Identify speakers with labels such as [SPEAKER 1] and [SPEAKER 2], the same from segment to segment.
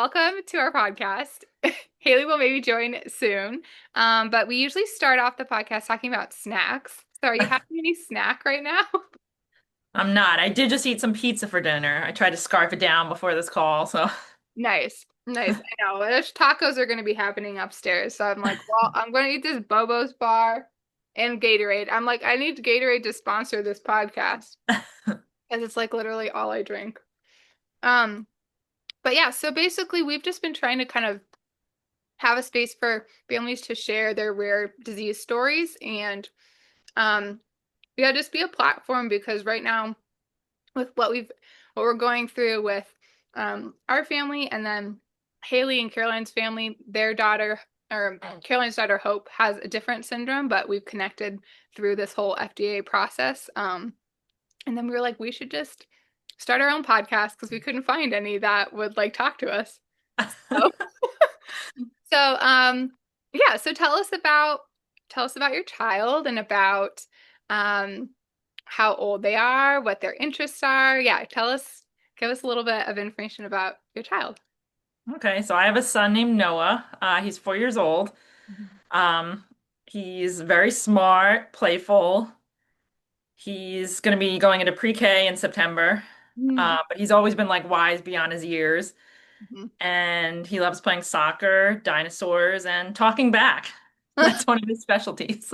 [SPEAKER 1] Welcome to our podcast. Haley will maybe join soon. But we usually start off the podcast talking about snacks. So are you having any snack right now?
[SPEAKER 2] I'm not. I did just eat some pizza for dinner. I tried to scarf it down before this call, so
[SPEAKER 1] Nice. Nice. I know. There's tacos are going to be happening upstairs. So I'm like, well, I'm going to eat this Bobo's bar and Gatorade. I'm like, I need Gatorade to sponsor this podcast because it's like literally all I drink. Um, but yeah, so basically we've just been trying to kind of have a space for families to share their rare disease stories and um yeah, just be a platform because right now with what we're going through with our family and then Haley and Caroline's family, their daughter or Caroline's daughter Hope has a different syndrome, but we've connected through this whole FDA process. And then we were like, we should just start our own podcast because we couldn't find any that would like talk to us. So, so yeah, so tell us about your child and about um how old they are, what their interests are. Yeah, give us a little bit of information about your child.
[SPEAKER 2] okay. So I have a son named Noah. He's 4 years old.
[SPEAKER 1] Mhm.
[SPEAKER 2] Um, he's very smart, playful. He's going to be going into pre-K in September.
[SPEAKER 1] Mhm.
[SPEAKER 2] But he's always been like wise beyond his years,
[SPEAKER 1] Mhm.
[SPEAKER 2] and he loves playing soccer, dinosaurs, and talking back. That's one of his specialties.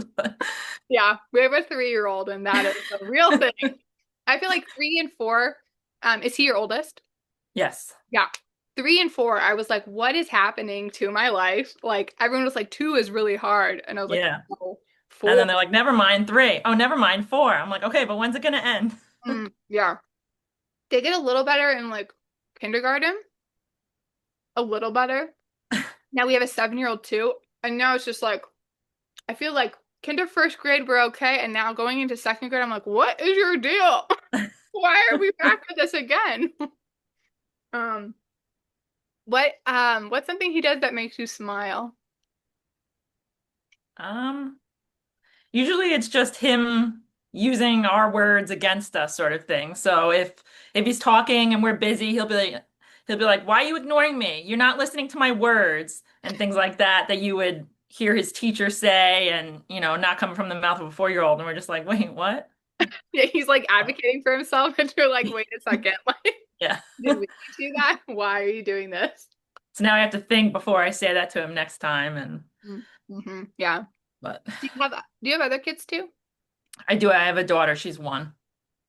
[SPEAKER 1] Yeah, we have a 3-year-old and that is a real thing. I feel like 3 and 4, is he your oldest?
[SPEAKER 2] Yes.
[SPEAKER 1] Yeah. 3 and 4, I was like, what is happening to my life? Like everyone was like, 2 is really hard. And I was like,
[SPEAKER 2] Yeah.
[SPEAKER 1] no,
[SPEAKER 2] And
[SPEAKER 1] 4.
[SPEAKER 2] then they're like, never mind, three. Oh, never mind, four. I'm like, okay, but when's it going to end?
[SPEAKER 1] Yeah. They get a little better in like kindergarten, a little better. Now we have a 7-year-old too. And now it's just like, I feel like kinder first grade, we're okay. And now going into second grade, I'm like, what is your deal? Why are we back with this again? Um, what's something he does that makes you smile?
[SPEAKER 2] Um, Usually it's just him using our words against us sort of thing. So if he's talking and we're busy, he'll be like, "Why are you ignoring me? You're not listening to my words," and things like that that you would hear his teacher say and, not coming from the mouth of a 4-year-old. And we're just like, "Wait, what?"
[SPEAKER 1] Yeah, he's like advocating for himself, and you're like, wait a second, like,
[SPEAKER 2] Yeah.
[SPEAKER 1] did we teach you that? Why are you doing this?
[SPEAKER 2] So now I have to think before I say that to him next time and
[SPEAKER 1] Mm-hmm. Yeah.
[SPEAKER 2] but
[SPEAKER 1] Do you have other kids too?
[SPEAKER 2] I have a daughter, she's one.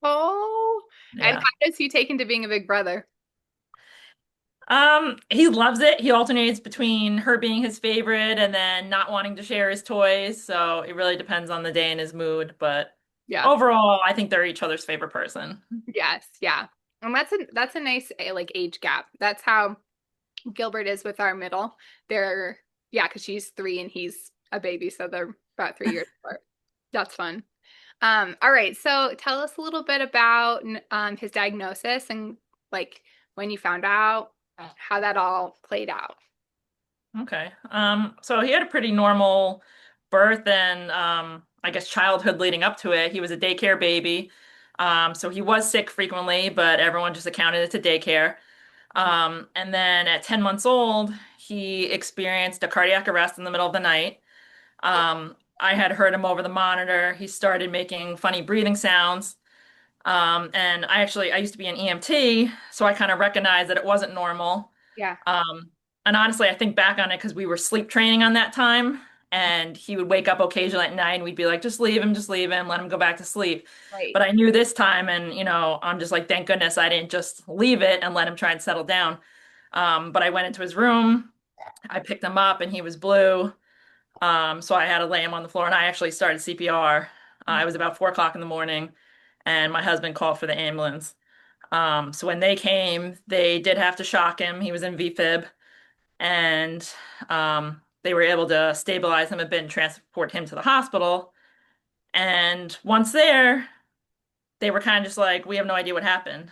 [SPEAKER 1] Oh, and
[SPEAKER 2] Yeah.
[SPEAKER 1] how does he take into being a big brother?
[SPEAKER 2] He loves it. He alternates between her being his favorite and then not wanting to share his toys. So it really depends on the day and his mood. But
[SPEAKER 1] Yeah.
[SPEAKER 2] overall, I think they're each other's favorite person.
[SPEAKER 1] Yes. Yeah. And that's a nice like age gap. That's how Gilbert is with our middle. They're yeah, because she's 3 and he's a baby, so they're about 3 years apart. That's fun. All right. So tell us a little bit about his diagnosis and like when you found out how that all played out.
[SPEAKER 2] Okay. So he had a pretty normal birth and I guess childhood leading up to it. He was a daycare baby. So he was sick frequently, but everyone just accounted it to daycare. And then at 10 months old, he experienced a cardiac arrest in the middle of the night. I had heard him over the monitor. He started making funny breathing sounds. And I used to be an EMT, so I kind of recognized that it wasn't normal.
[SPEAKER 1] Yeah.
[SPEAKER 2] And honestly, I think back on it because we were sleep training on that time, and he would wake up occasionally at night, and we'd be like, just leave him, let him go back to sleep.
[SPEAKER 1] Right.
[SPEAKER 2] But I knew this time, and I'm just like, thank goodness I didn't just leave it and let him try and settle down. But I went into his room, I picked him up, and he was blue. So I had to lay him on the floor, and I actually started CPR. It was about 4 o'clock in the morning, and my husband called for the ambulance. So when they came, they did have to shock him. He was in VFib, and they were able to stabilize him a bit and transport him to the hospital. And once there, they were kind of just like, we have no idea what happened.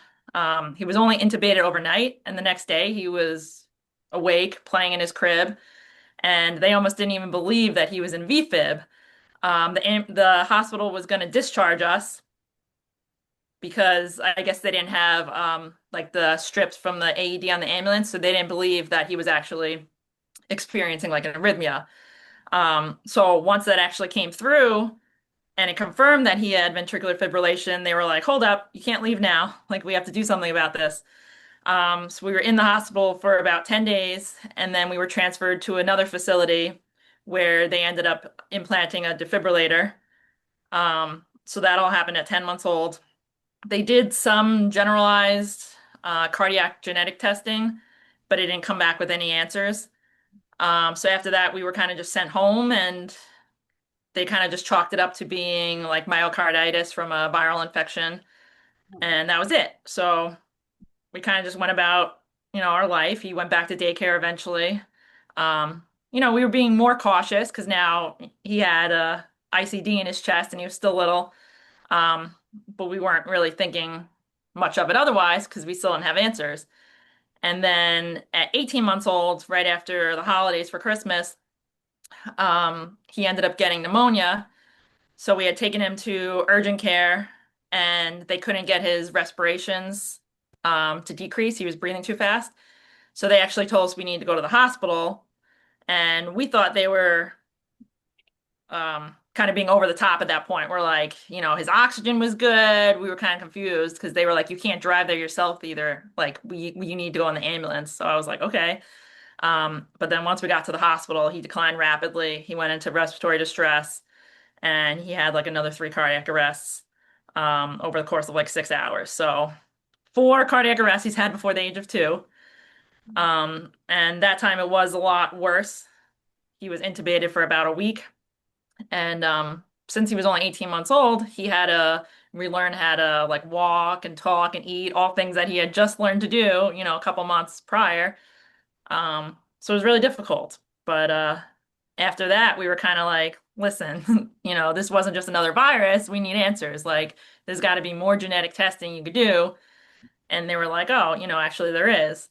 [SPEAKER 2] He was only intubated overnight, and the next day he was awake, playing in his crib, and they almost didn't even believe that he was in VFib. The hospital was going to discharge us because I guess they didn't have like the strips from the AED on the ambulance, so they didn't believe that he was actually experiencing like an arrhythmia. So once that actually came through and it confirmed that he had ventricular fibrillation, they were like, "Hold up, you can't leave now. Like we have to do something about this." So we were in the hospital for about 10 days, and then we were transferred to another facility where they ended up implanting a defibrillator. So that all happened at 10 months old. They did some generalized cardiac genetic testing, but it didn't come back with any answers. So after that, we were kind of just sent home, and they kind of just chalked it up to being like myocarditis from a viral infection, and that was it. So we kind of just went about, our life. He went back to daycare eventually. We were being more cautious because now he had a ICD in his chest and he was still little. Um, but we weren't really thinking much of it otherwise because we still didn't have answers. And then at 18 months old, right after the holidays for Christmas, he ended up getting pneumonia. So we had taken him to urgent care and they couldn't get his respirations to decrease. He was breathing too fast. So they actually told us we need to go to the hospital. And we thought they were kind of being over the top at that point. We're like, his oxygen was good. We were kind of confused because they were like, you can't drive there yourself either. Like, you need to go in the ambulance. So I was like, okay. But then once we got to the hospital, he declined rapidly. He went into respiratory distress and he had like another 3 cardiac arrests over the course of like 6 hours. So 4 cardiac arrests he's had before the age of 2. And that time it was a lot worse. He was intubated for about a week. And since he was only 18 months old, he had to relearn how to like walk and talk and eat, all things that he had just learned to do, a couple months prior. So it was really difficult. But after that, we were kind of like, listen, this wasn't just another virus. We need answers. Like, there's got to be more genetic testing you could do. And they were like, oh, actually there is.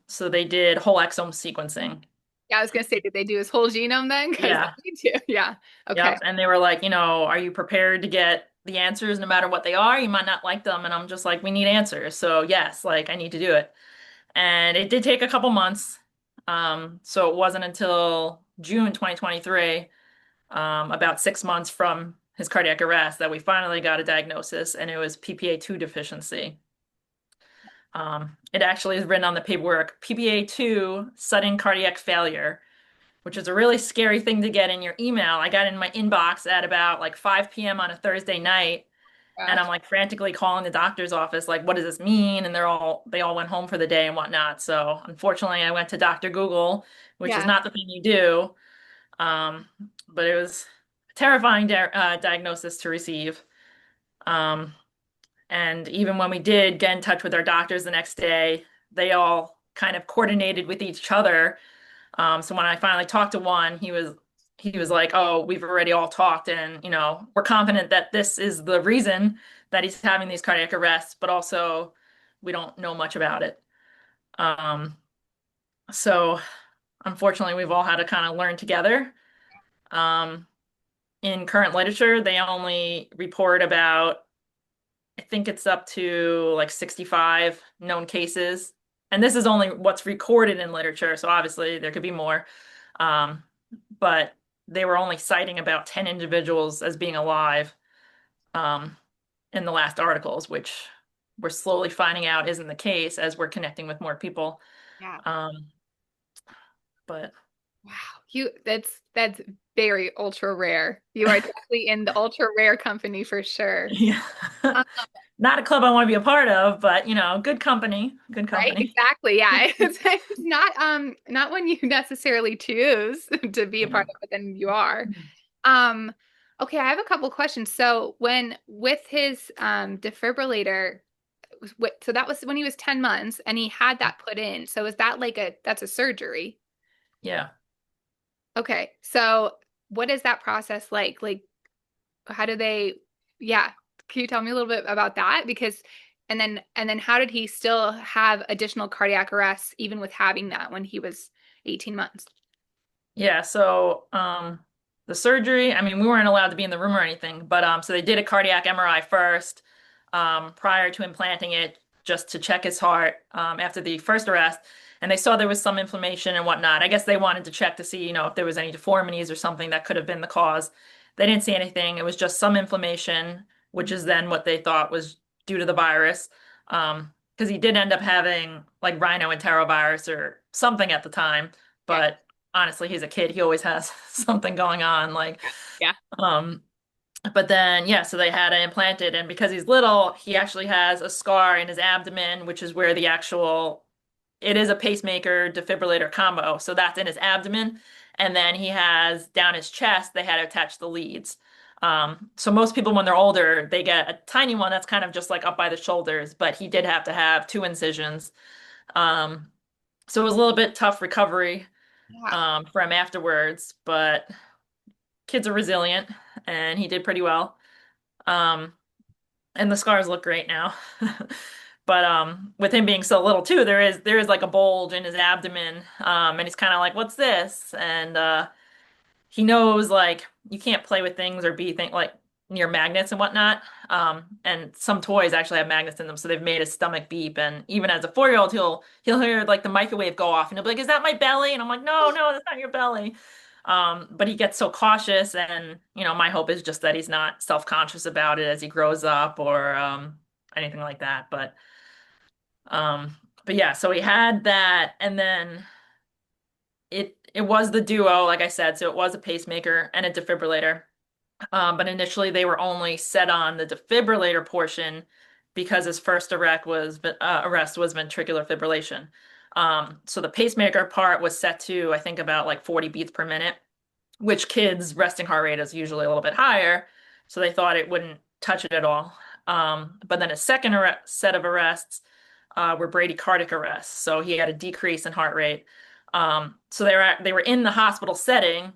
[SPEAKER 2] So they did whole exome sequencing.
[SPEAKER 1] Yeah, I was gonna say, did they do his whole genome then? Because
[SPEAKER 2] Yeah.
[SPEAKER 1] they need to. Yeah. Okay.
[SPEAKER 2] Yep. And they were like, are you prepared to get the answers no matter what they are? You might not like them. And I'm just like, we need answers. So yes, like I need to do it. And it did take a couple months. So it wasn't until June 2023, about 6 months from his cardiac arrest, that we finally got a diagnosis, and it was PPA2 deficiency. It actually is written on the paperwork, PPA2 sudden cardiac failure, which is a really scary thing to get in your email. I got in my inbox at about like 5 p.m. on a Thursday night, and I'm
[SPEAKER 1] Gosh.
[SPEAKER 2] like frantically calling the doctor's office, like, what does this mean? And they all went home for the day and whatnot. So unfortunately, I went to Dr. Google, which is
[SPEAKER 1] Yeah.
[SPEAKER 2] not the thing you do. Um, but it was a terrifying diagnosis to receive. Um, and even when we did get in touch with our doctors the next day, they all kind of coordinated with each other. So when I finally talked to one, he was like, "Oh, we've already all talked, and we're confident that this is the reason that he's having these cardiac arrests, but also we don't know much about it." Um, so unfortunately, we've all had to kind of learn together. Um, in current literature, they only report about, I think it's up to like 65 known cases. And this is only what's recorded in literature, so obviously there could be more. Um, but they were only citing about 10 individuals as being alive um, in the last articles, which we're slowly finding out isn't the case as we're connecting with more people.
[SPEAKER 1] Yeah.
[SPEAKER 2] Um, but
[SPEAKER 1] Wow. That's very ultra rare. You are definitely in the ultra rare company for sure.
[SPEAKER 2] yeah,
[SPEAKER 1] Um,
[SPEAKER 2] not a club I want to be a part of, but good company, good
[SPEAKER 1] right?
[SPEAKER 2] company.
[SPEAKER 1] Exactly. Yeah. It's not one you necessarily choose to be a
[SPEAKER 2] Yeah.
[SPEAKER 1] part of, but then you are. Um, okay, I have a couple questions. So when with his defibrillator, so that was when he was 10 months and he had that put in. So is that like that's a surgery?
[SPEAKER 2] Yeah.
[SPEAKER 1] Okay. So what is that process like? Like how do they, yeah, can you tell me a little bit about that? Because and then how did he still have additional cardiac arrests even with having that when he was 18 months?
[SPEAKER 2] Yeah, so the surgery, I mean, we weren't allowed to be in the room or anything, but so they did a cardiac MRI first. prior to implanting it just to check his heart after the first arrest. And they saw there was some inflammation and whatnot. I guess they wanted to check to see, if there was any deformities or something that could have been the cause. They didn't see anything. It was just some inflammation, which is then what they thought was due to the virus. Because he did end up having like rhinoenterovirus or something at the time.
[SPEAKER 1] Yeah.
[SPEAKER 2] But honestly, he's a kid. He always has something going on. Like,
[SPEAKER 1] Yeah.
[SPEAKER 2] um, but then, yeah, so they had it implanted, and because he's little, he actually has a scar in his abdomen, which is where the actual, it is a pacemaker defibrillator combo. So that's in his abdomen. And then he has down his chest, they had to attach the leads. So most people, when they're older, they get a tiny one that's kind of just like up by the shoulders, but he did have to have two incisions. Um, so it was a little bit tough recovery,
[SPEAKER 1] Yeah.
[SPEAKER 2] for him afterwards, but kids are resilient, and he did pretty well. Um, and the scars look great now. But with him being so little too, there is like a bulge in his abdomen. And he's kind of like, "What's this?" And he knows like you can't play with things or be think like near magnets and whatnot. And some toys actually have magnets in them, so they've made his stomach beep. And even as a 4-year-old, he'll hear like the microwave go off, and he'll be like, "Is that my belly?" And I'm like, "No, no, that's not your belly." But he gets so cautious, and my hope is just that he's not self-conscious about it as he grows up or anything like that. Um, but yeah, so he had that, and then it was the duo, like I said, so it was a pacemaker and a defibrillator. But initially they were only set on the defibrillator portion because his first arrest was ventricular fibrillation. So the pacemaker part was set to, I think, about like 40 beats per minute, which kids' resting heart rate is usually a little bit higher. So they thought it wouldn't touch it at all. But then a second set of arrests were bradycardic arrests. So he had a decrease in heart rate. So they were in the hospital setting.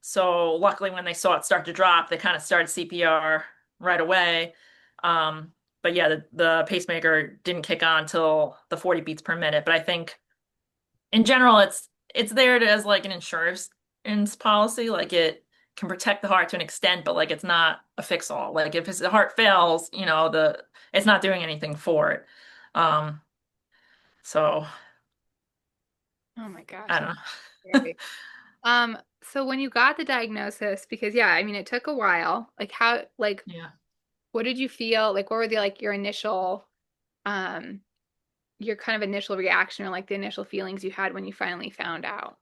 [SPEAKER 2] So luckily, when they saw it start to drop, they kind of started CPR right away. Um, but yeah, the pacemaker didn't kick on until the 40 beats per minute. But I think in general, it's there as like an insurance policy. Like it can protect the heart to an extent, but like it's not a fix all. Like if his heart fails, it's not doing anything for it. Um, so
[SPEAKER 1] Oh my gosh,
[SPEAKER 2] I
[SPEAKER 1] that's
[SPEAKER 2] don't know.
[SPEAKER 1] scary. So when you got the diagnosis, because yeah, I mean it took a while. Like how, like
[SPEAKER 2] Yeah.
[SPEAKER 1] what did you feel? Like what were the like your initial, um, your kind of initial reaction or like the initial feelings you had when you finally found out?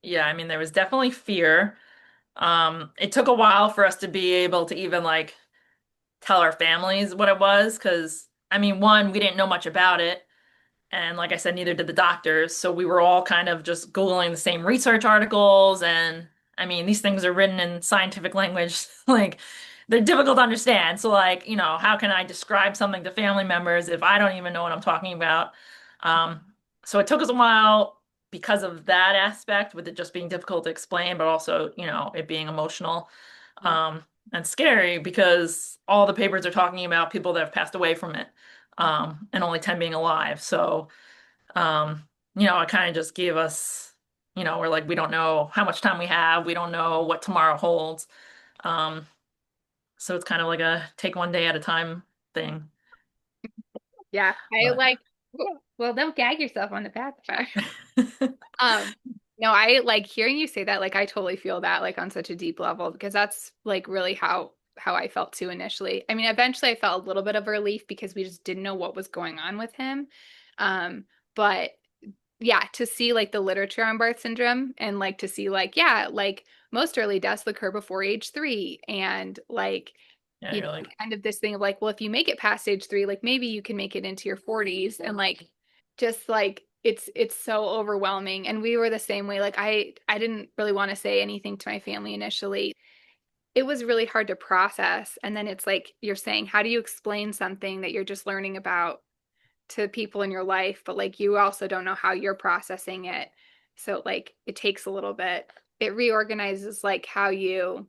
[SPEAKER 2] Yeah, I mean, there was definitely fear. It took a while for us to be able to even like tell our families what it was, because I mean, one, we didn't know much about it. And like I said, neither did the doctors. So we were all kind of just Googling the same research articles. And I mean, these things are written in scientific language. Like they're difficult to understand. So like, how can I describe something to family members if I don't even know what I'm talking about? Um, so it took us a while because of that aspect, with it just being difficult to explain, but also, it being emotional.
[SPEAKER 1] Yeah.
[SPEAKER 2] And scary because all the papers are talking about people that have passed away from it, and only 10 being alive. So, it kind of just gave us, we're like, we don't know how much time we have. We don't know what tomorrow holds. Um, so it's kind of like a take one day at a time thing.
[SPEAKER 1] Yeah. I
[SPEAKER 2] But
[SPEAKER 1] like, well, don't gag yourself on the pacifier. Um, no, I like hearing you say that, like I totally feel that like on such a deep level because that's like really how I felt too initially. I mean, eventually I felt a little bit of relief because we just didn't know what was going on with him. But yeah, to see like the literature on birth syndrome and like to see like, yeah, like most early deaths occur before age 3 and like
[SPEAKER 2] yeah, you're like,
[SPEAKER 1] kind of this thing of like, well, if you make it past age 3, like maybe you can make it into your 40s and like just like it's so overwhelming. And we were the same way. Like I didn't really want to say anything to my family initially. It was really hard to process. And then it's like you're saying, how do you explain something that you're just learning about to people in your life, but like you also don't know how you're processing it. So like it takes a little bit. It reorganizes like how you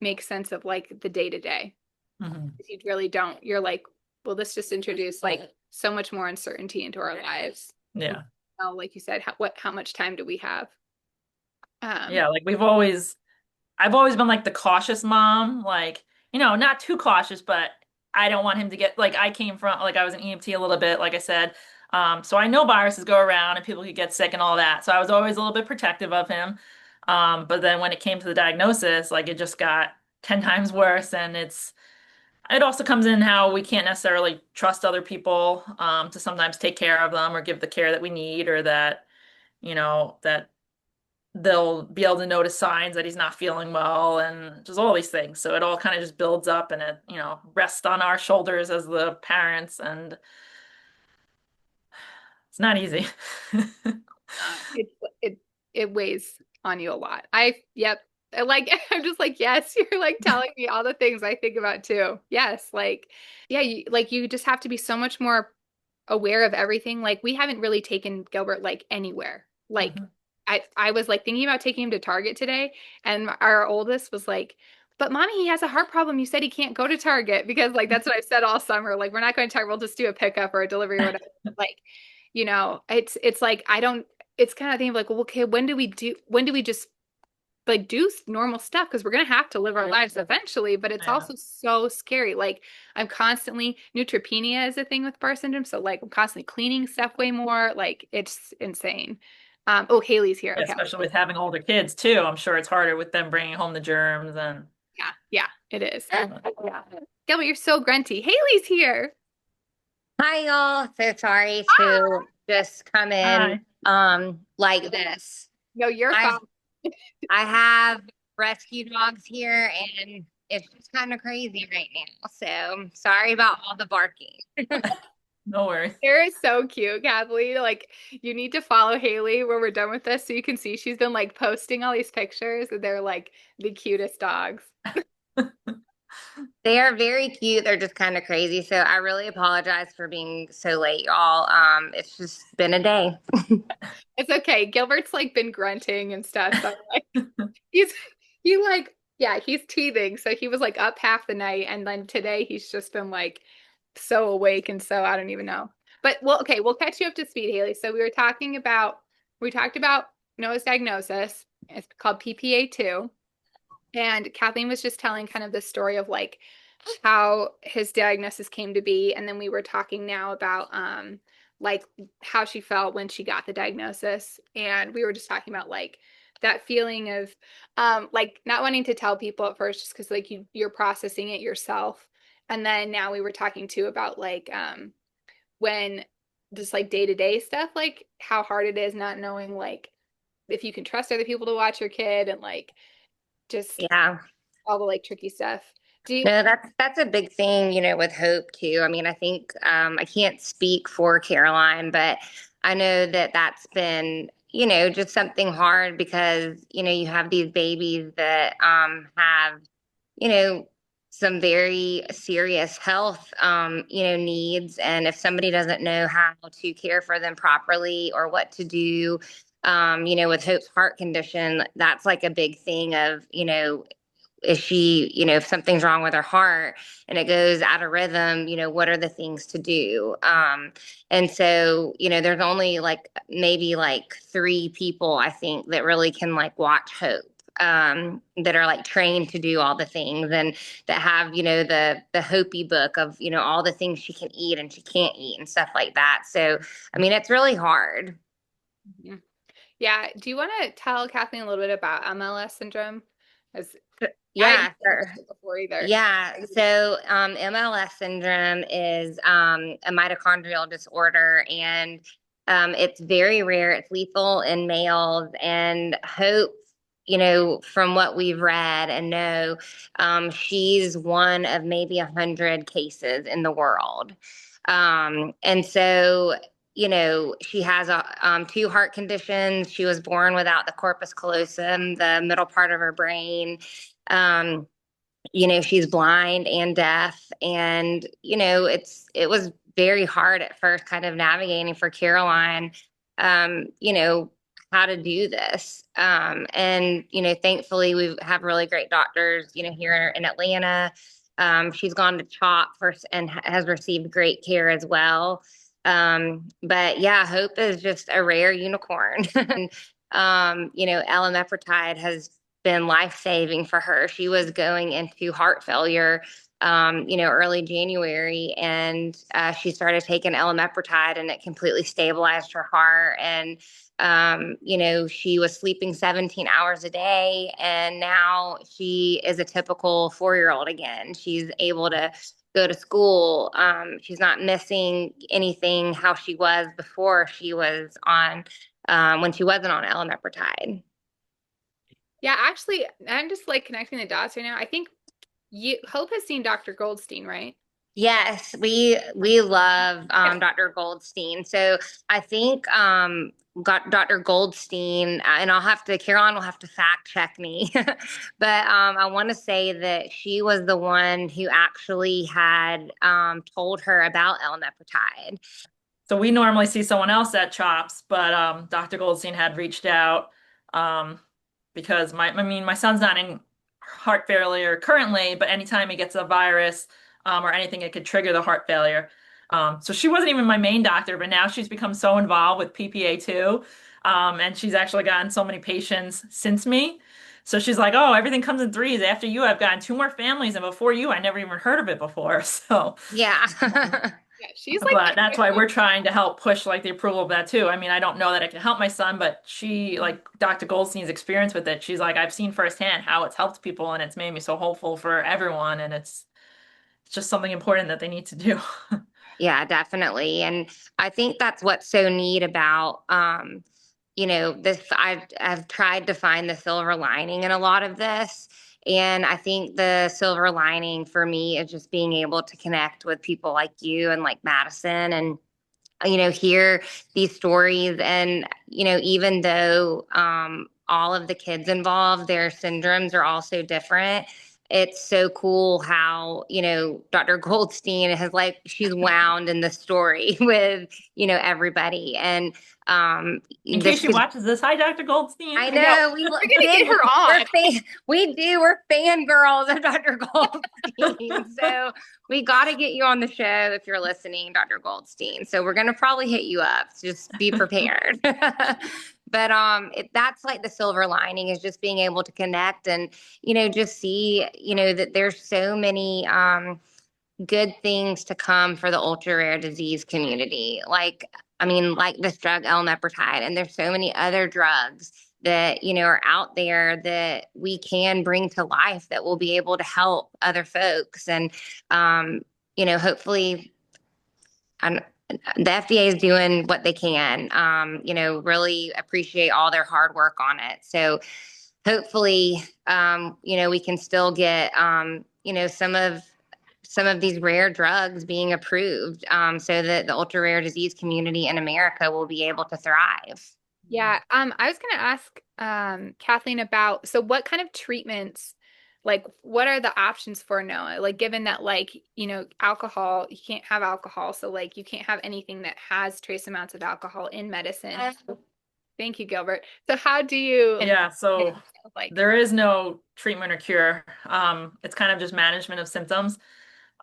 [SPEAKER 1] make sense of like the day to day.
[SPEAKER 2] mhm.
[SPEAKER 1] You really don't. You're like, well, this just introduced like so much more uncertainty into our lives.
[SPEAKER 2] Yeah.
[SPEAKER 1] Now, like you said, how much time do we have? Um,
[SPEAKER 2] Yeah. Like I've always been like the cautious mom, like, not too cautious, but I don't want him to get, like, I came from, like, I was an EMT a little bit, like I said. So I know viruses go around and people could get sick and all that. So I was always a little bit protective of him. But then when it came to the diagnosis, like it just got 10 times worse. And it also comes in how we can't necessarily trust other people, to sometimes take care of them or give the care that we need, or that, that they'll be able to notice signs that he's not feeling well, and just all these things. So it all kind of just builds up, and it, rests on our shoulders as the parents, and it's not easy.
[SPEAKER 1] It it it weighs on you a lot. Yep. Like I'm just like, yes, you're like telling me all the things I think about too. Yes, like yeah, you just have to be so much more aware of everything. Like we haven't really taken Gilbert like anywhere. Like
[SPEAKER 2] Mhm.
[SPEAKER 1] I was like thinking about taking him to Target today, and our oldest was like, "But mommy, he has a heart problem. You said he can't go to Target," because like that's what I've said all summer. Like we're not going to Target. We'll just do a pickup or a delivery or whatever. Like, it's like I don't. It's kind of thing of like, well, okay, when do we just like do normal stuff, because we're gonna have to live our lives eventually, but it's
[SPEAKER 2] I know.
[SPEAKER 1] also so scary. Like I'm constantly neutropenia is a thing with bar syndrome, so like I'm constantly cleaning stuff way more. Like it's insane. Oh, Haley's here.
[SPEAKER 2] Yeah,
[SPEAKER 1] Okay.
[SPEAKER 2] especially with having older kids too. I'm sure it's harder with them bringing home the germs and.
[SPEAKER 1] Yeah, yeah, it is. Yeah. Gilbert, you're so grunty. Haley's here.
[SPEAKER 3] Hi, y'all. So sorry
[SPEAKER 1] Ah!
[SPEAKER 3] to just come in
[SPEAKER 2] Hi.
[SPEAKER 3] like this.
[SPEAKER 1] No, you're fine.
[SPEAKER 3] I I have rescue dogs here and it's just kind of crazy right now. So sorry about all the barking.
[SPEAKER 2] No worries.
[SPEAKER 1] They're so cute, Kathleen. Like, you need to follow Haley when we're done with this so you can see she's been like posting all these pictures, and they're like the cutest dogs.
[SPEAKER 3] They are very cute. They're just kind of crazy. So I really apologize for being so late, y'all. It's just been a day.
[SPEAKER 1] It's okay. Gilbert's like been grunting and stuff. So like he's he like yeah, he's teething. So he was like up half the night, and then today he's just been like so awake, and so I don't even know. But well, okay, we'll catch you up to speed, Haley. So we talked about Noah's diagnosis. It's called PPA2. And Kathleen was just telling kind of the story of like how his diagnosis came to be. And then we were talking now about like how she felt when she got the diagnosis. And we were just talking about like that feeling of like not wanting to tell people at first just because like you're processing it yourself. And then now we were talking too about like when just like day-to-day stuff, like how hard it is not knowing like if you can trust other people to watch your kid, and like just
[SPEAKER 3] Yeah.
[SPEAKER 1] all the like tricky stuff. Do you?
[SPEAKER 3] No, that's a big thing, with hope too. I mean, I think I can't speak for Caroline, but I know that that's been, just something hard because, you have these babies that have, you know, some very serious health, needs. And if somebody doesn't know how to care for them properly or what to do, with Hope's heart condition, that's like a big thing of, is she, if something's wrong with her heart and it goes out of rhythm, what are the things to do? And so, there's only like maybe like three people I think that really can like watch Hope, that are like trained to do all the things and that have, the Hopi book of, all the things she can eat and she can't eat and stuff like that. So, I mean, it's really hard.
[SPEAKER 1] Mhm. Yeah. Do you want to tell Kathleen a little bit about MLS syndrome? As I
[SPEAKER 3] Yeah,
[SPEAKER 1] didn't know
[SPEAKER 3] sure.
[SPEAKER 1] it before either.
[SPEAKER 3] Yeah, so MLS syndrome is a mitochondrial disorder, and it's very rare. It's lethal in males, and Hope, from what we've read and know, she's one of maybe 100 cases in the world. And so, she has two heart conditions. She was born without the corpus callosum, the middle part of her brain. Um, she's blind and deaf, and it was very hard at first kind of navigating for Caroline, how to do this. And thankfully we have really great doctors here in Atlanta. She's gone to CHOP first and has received great care as well. But yeah, Hope is just a rare unicorn. And Elamipretide has been life saving for her. She was going into heart failure early January, and she started taking elemepritide, and it completely stabilized her heart. And she was sleeping 17 hours a day, and now she is a typical 4-year old again. She's able to go to school. She's not missing anything how she was before she was on when she wasn't on elemepritide.
[SPEAKER 1] Yeah, actually, I'm just like connecting the dots right now. I think you Hope has seen Dr. Goldstein, right?
[SPEAKER 3] Yes, we love
[SPEAKER 1] Yeah.
[SPEAKER 3] Dr. Goldstein. So I think got Dr. Goldstein, and Caroline will have to fact check me, but I want to say that she was the one who actually had told her about L-neprotide.
[SPEAKER 2] So we normally see someone else at CHOPS, but Dr. Goldstein had reached out um, because my son's not in heart failure currently, but anytime he gets a virus or anything, it could trigger the heart failure. So she wasn't even my main doctor, but now she's become so involved with PPA2, and she's actually gotten so many patients since me. So she's like, "Oh, everything comes in threes. After you, I've gotten two more families, and before you, I never even heard of it before." So.
[SPEAKER 3] Yeah.
[SPEAKER 1] Yeah, she's like
[SPEAKER 2] But that's why we're trying to help push like the approval of that too. I mean, I don't know that it can help my son, but she, like Dr. Goldstein's experience with it, she's like, I've seen firsthand how it's helped people and it's made me so hopeful for everyone. And it's just something important that they need to do.
[SPEAKER 3] Yeah, definitely. And I think that's what's so neat about this I've tried to find the silver lining in a lot of this. And I think the silver lining for me is just being able to connect with people like you and like Madison, and hear these stories. And even though all of the kids involved, their syndromes are all so different, it's so cool how Dr. Goldstein has, like, she's wound in the story with everybody. And
[SPEAKER 2] In
[SPEAKER 3] this
[SPEAKER 2] case she watches this, hi, Dr. Goldstein.
[SPEAKER 3] I
[SPEAKER 1] I know.
[SPEAKER 3] know
[SPEAKER 1] We're gonna get her on.
[SPEAKER 3] we're fangirls of Dr. Goldstein. So we got to get you on the show if you're listening, Dr. Goldstein. So we're gonna probably hit you up. Just be prepared. But that's like the silver lining, is just being able to connect and just see that there's so many good things to come for the ultra rare disease community. Like, I mean, like this drug L-neprotide, and there's so many other drugs that are out there that we can bring to life that will be able to help other folks. And hopefully, I'm, the FDA is doing what they can. Really appreciate all their hard work on it. So hopefully, we can still get some of these rare drugs being approved, so that the ultra rare disease community in America will be able to thrive.
[SPEAKER 1] Yeah, I was gonna ask Kathleen about, so what kind of treatments, like what are the options for Noah? Like given that, like, alcohol, you can't have alcohol, so like you can't have anything that has trace amounts of alcohol in medicine. Thank you, Gilbert. So how do you
[SPEAKER 2] Yeah, so
[SPEAKER 1] like
[SPEAKER 2] there is no treatment or cure. It's kind of just management of symptoms.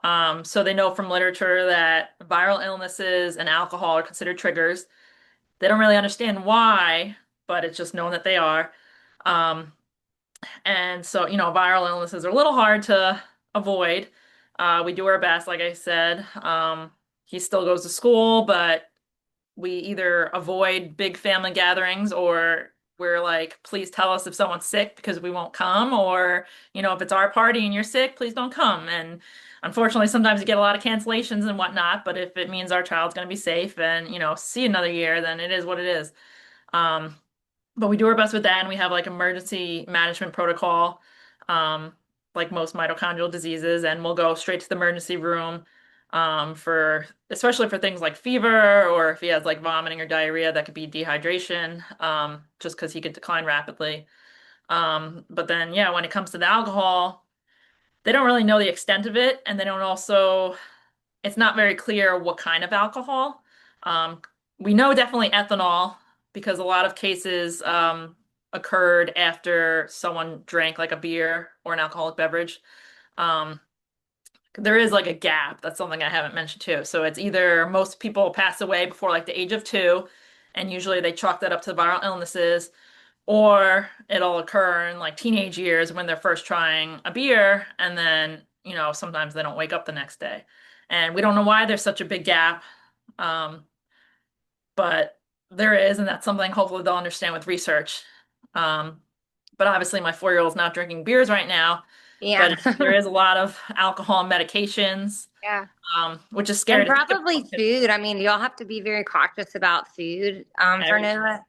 [SPEAKER 2] So they know from literature that viral illnesses and alcohol are considered triggers. They don't really understand why, but it's just known that they are. Um, and so, viral illnesses are a little hard to avoid. We do our best, like I said. He still goes to school, but we either avoid big family gatherings, or we're like, please tell us if someone's sick because we won't come, or if it's our party and you're sick, please don't come. And unfortunately, sometimes you get a lot of cancellations and whatnot, but if it means our child's going to be safe and see another year, then it is what it is. um, but we do our best with that, and we have like emergency management protocol, um, like most mitochondrial diseases, and we'll go straight to the emergency room, for especially for things like fever, or if he has like vomiting or diarrhea, that could be dehydration, just because he could decline rapidly. But then, yeah, when it comes to the alcohol, they don't really know the extent of it, and they don't also, it's not very clear what kind of alcohol. Um, we know definitely ethanol because a lot of cases occurred after someone drank like a beer or an alcoholic beverage. Um, there is like a gap. That's something I haven't mentioned too. So it's either most people pass away before like the age of 2, and usually they chalk that up to viral illnesses, or it'll occur in like teenage years when they're first trying a beer, and then sometimes they don't wake up the next day. And we don't know why there's such a big gap. Um, but there is, and that's something hopefully they'll understand with research. Um, but obviously my 4-year-old is not drinking beers right now,
[SPEAKER 3] Yeah.
[SPEAKER 2] but there is a lot of alcohol and medications,
[SPEAKER 1] Yeah.
[SPEAKER 2] which is scary
[SPEAKER 3] And
[SPEAKER 2] to think
[SPEAKER 3] probably
[SPEAKER 2] about.
[SPEAKER 3] food. I mean, y'all have to be very cautious about food, for
[SPEAKER 2] Everything.
[SPEAKER 3] Noah.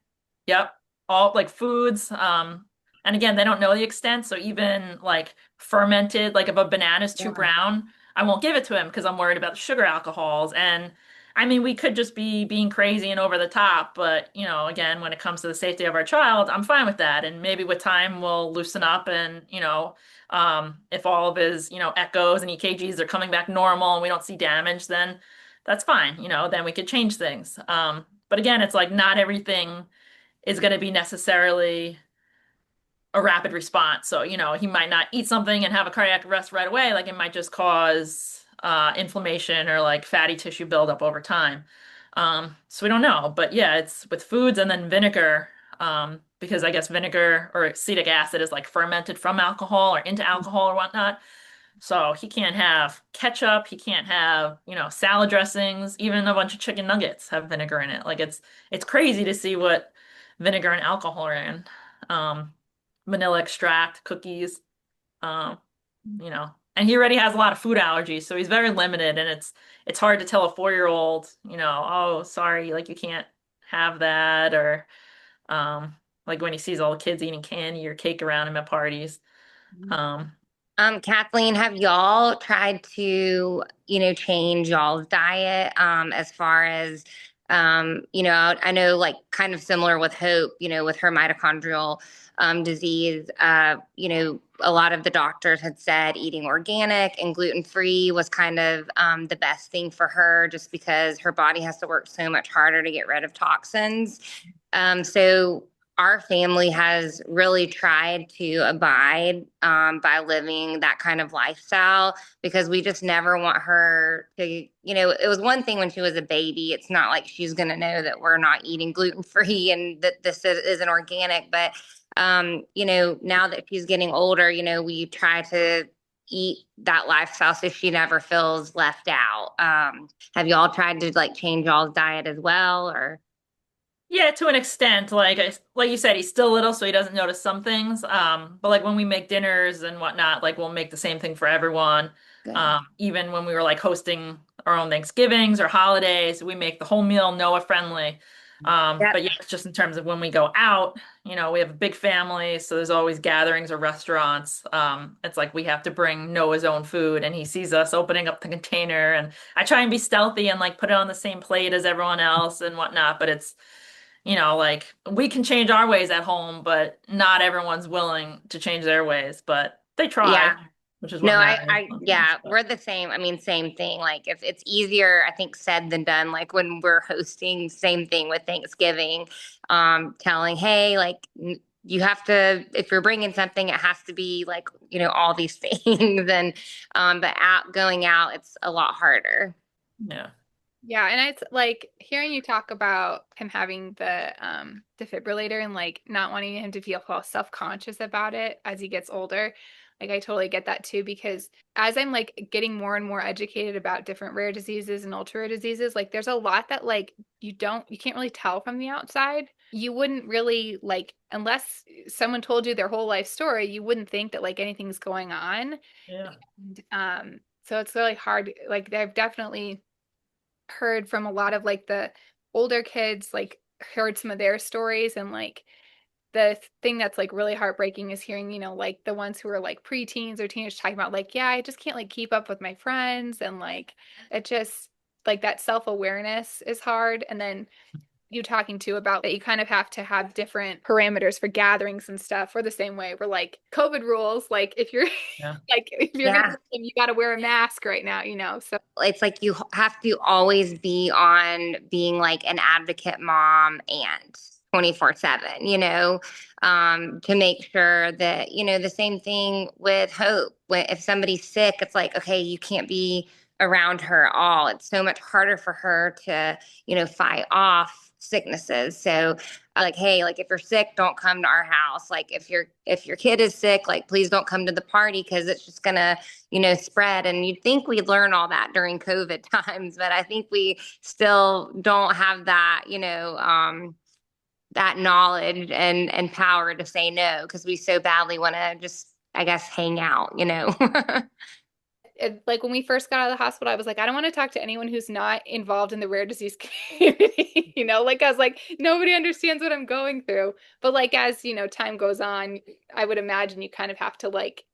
[SPEAKER 2] Yep. All like foods. And again, they don't know the extent. So even like fermented, like if a banana's too
[SPEAKER 3] Yeah.
[SPEAKER 2] brown, I won't give it to him because I'm worried about the sugar alcohols. And I mean, we could just be being crazy and over the top, but again, when it comes to the safety of our child, I'm fine with that. And maybe with time we'll loosen up and, if all of his, echoes and EKGs are coming back normal and we don't see damage, then that's fine. Then we could change things. But again, it's like not everything is going to be necessarily a rapid response. So, he might not eat something and have a cardiac arrest right away. Like it might just cause inflammation or like fatty tissue buildup over time. So we don't know. But yeah, it's with foods and then vinegar, because I guess vinegar or acetic acid is like fermented from alcohol or into alcohol or whatnot. So he can't have ketchup, he can't have, salad dressings, even a bunch of chicken nuggets have vinegar in it. Like it's crazy to see what vinegar and alcohol are in. Um, Vanilla extract, cookies, um, and he already has a lot of food allergies, so he's very limited and it's hard to tell a 4-year-old, oh, sorry, like you can't have that or um like when he sees all the kids eating candy or cake around him at parties. Um,
[SPEAKER 3] Kathleen, have y'all tried to, change y'all's diet, as far as, I know like kind of similar with Hope, with her mitochondrial, disease, a lot of the doctors had said eating organic and gluten-free was kind of, the best thing for her just because her body has to work so much harder to get rid of toxins. So our family has really tried to abide, by living that kind of lifestyle because we just never want her to, it was one thing when she was a baby. It's not like she's going to know that we're not eating gluten free and that isn't organic. But, now that she's getting older, we try to eat that lifestyle so she never feels left out. Have y'all tried to like change y'all's diet as well or?
[SPEAKER 2] Yeah, to an extent, like you said, he's still little, so he doesn't notice some things. But like when we make dinners and whatnot, like we'll make the same thing for everyone.
[SPEAKER 3] Good.
[SPEAKER 2] Even when we were like hosting our own Thanksgivings or holidays, we make the whole meal Noah friendly.
[SPEAKER 3] Yep.
[SPEAKER 2] But yeah, it's just in terms of when we go out, we have a big family, so there's always gatherings or restaurants. It's like we have to bring Noah's own food, and he sees us opening up the container, and I try and be stealthy and like put it on the same plate as everyone else and whatnot, but it's like we can change our ways at home, but not everyone's willing to change their ways, but they try,
[SPEAKER 3] Yeah.
[SPEAKER 2] which is what
[SPEAKER 3] No,
[SPEAKER 2] matters
[SPEAKER 3] yeah,
[SPEAKER 2] sometimes. But
[SPEAKER 3] we're the same. I mean, same thing. Like, if it's easier, I think, said than done. Like, when we're hosting, same thing with Thanksgiving, telling, hey, like, you have to, if you're bringing something, it has to be like, all these things. And, but going out, it's a lot harder.
[SPEAKER 2] yeah,
[SPEAKER 1] Yeah, and it's like hearing you talk about him having the defibrillator and like not wanting him to feel self-conscious about it as he gets older. Like I totally get that too because as I'm like getting more and more educated about different rare diseases and ultra rare diseases, like there's a lot that like you can't really tell from the outside. You wouldn't really like unless someone told you their whole life story, you wouldn't think that like anything's going on.
[SPEAKER 2] yeah,
[SPEAKER 1] And, so it's really hard. Like I've definitely heard from a lot of like the older kids, like heard some of their stories and like the thing that's like really heartbreaking is hearing, like the ones who are like preteens or teenagers talking about like, yeah, I just can't like keep up with my friends and like it just like that self-awareness is hard. And then you talking too about that you kind of have to have different parameters for gatherings and stuff. We're the same way. We're like COVID rules. Like if you're
[SPEAKER 2] yeah,
[SPEAKER 1] like if you're gonna
[SPEAKER 3] Yeah.
[SPEAKER 1] you got to wear a mask right now, So
[SPEAKER 3] It's like you have to always be on being like an advocate mom and 24/7, to make sure that, the same thing with Hope. If somebody's sick, it's like, okay, you can't be around her at all. It's so much harder for her to, fight off sicknesses. So like, hey, like if you're sick, don't come to our house. Like if your kid is sick, like please don't come to the party because it's just gonna, spread. And you'd think we'd learn all that during COVID times, but I think we still don't have that, that knowledge and power to say no because we so badly want to just, I guess, hang out.
[SPEAKER 1] Like when we first got out of the hospital, I was like, I don't want to talk to anyone who's not involved in the rare disease community. Like I was like, nobody understands what I'm going through. But like as, time goes on, I would imagine you kind of have to like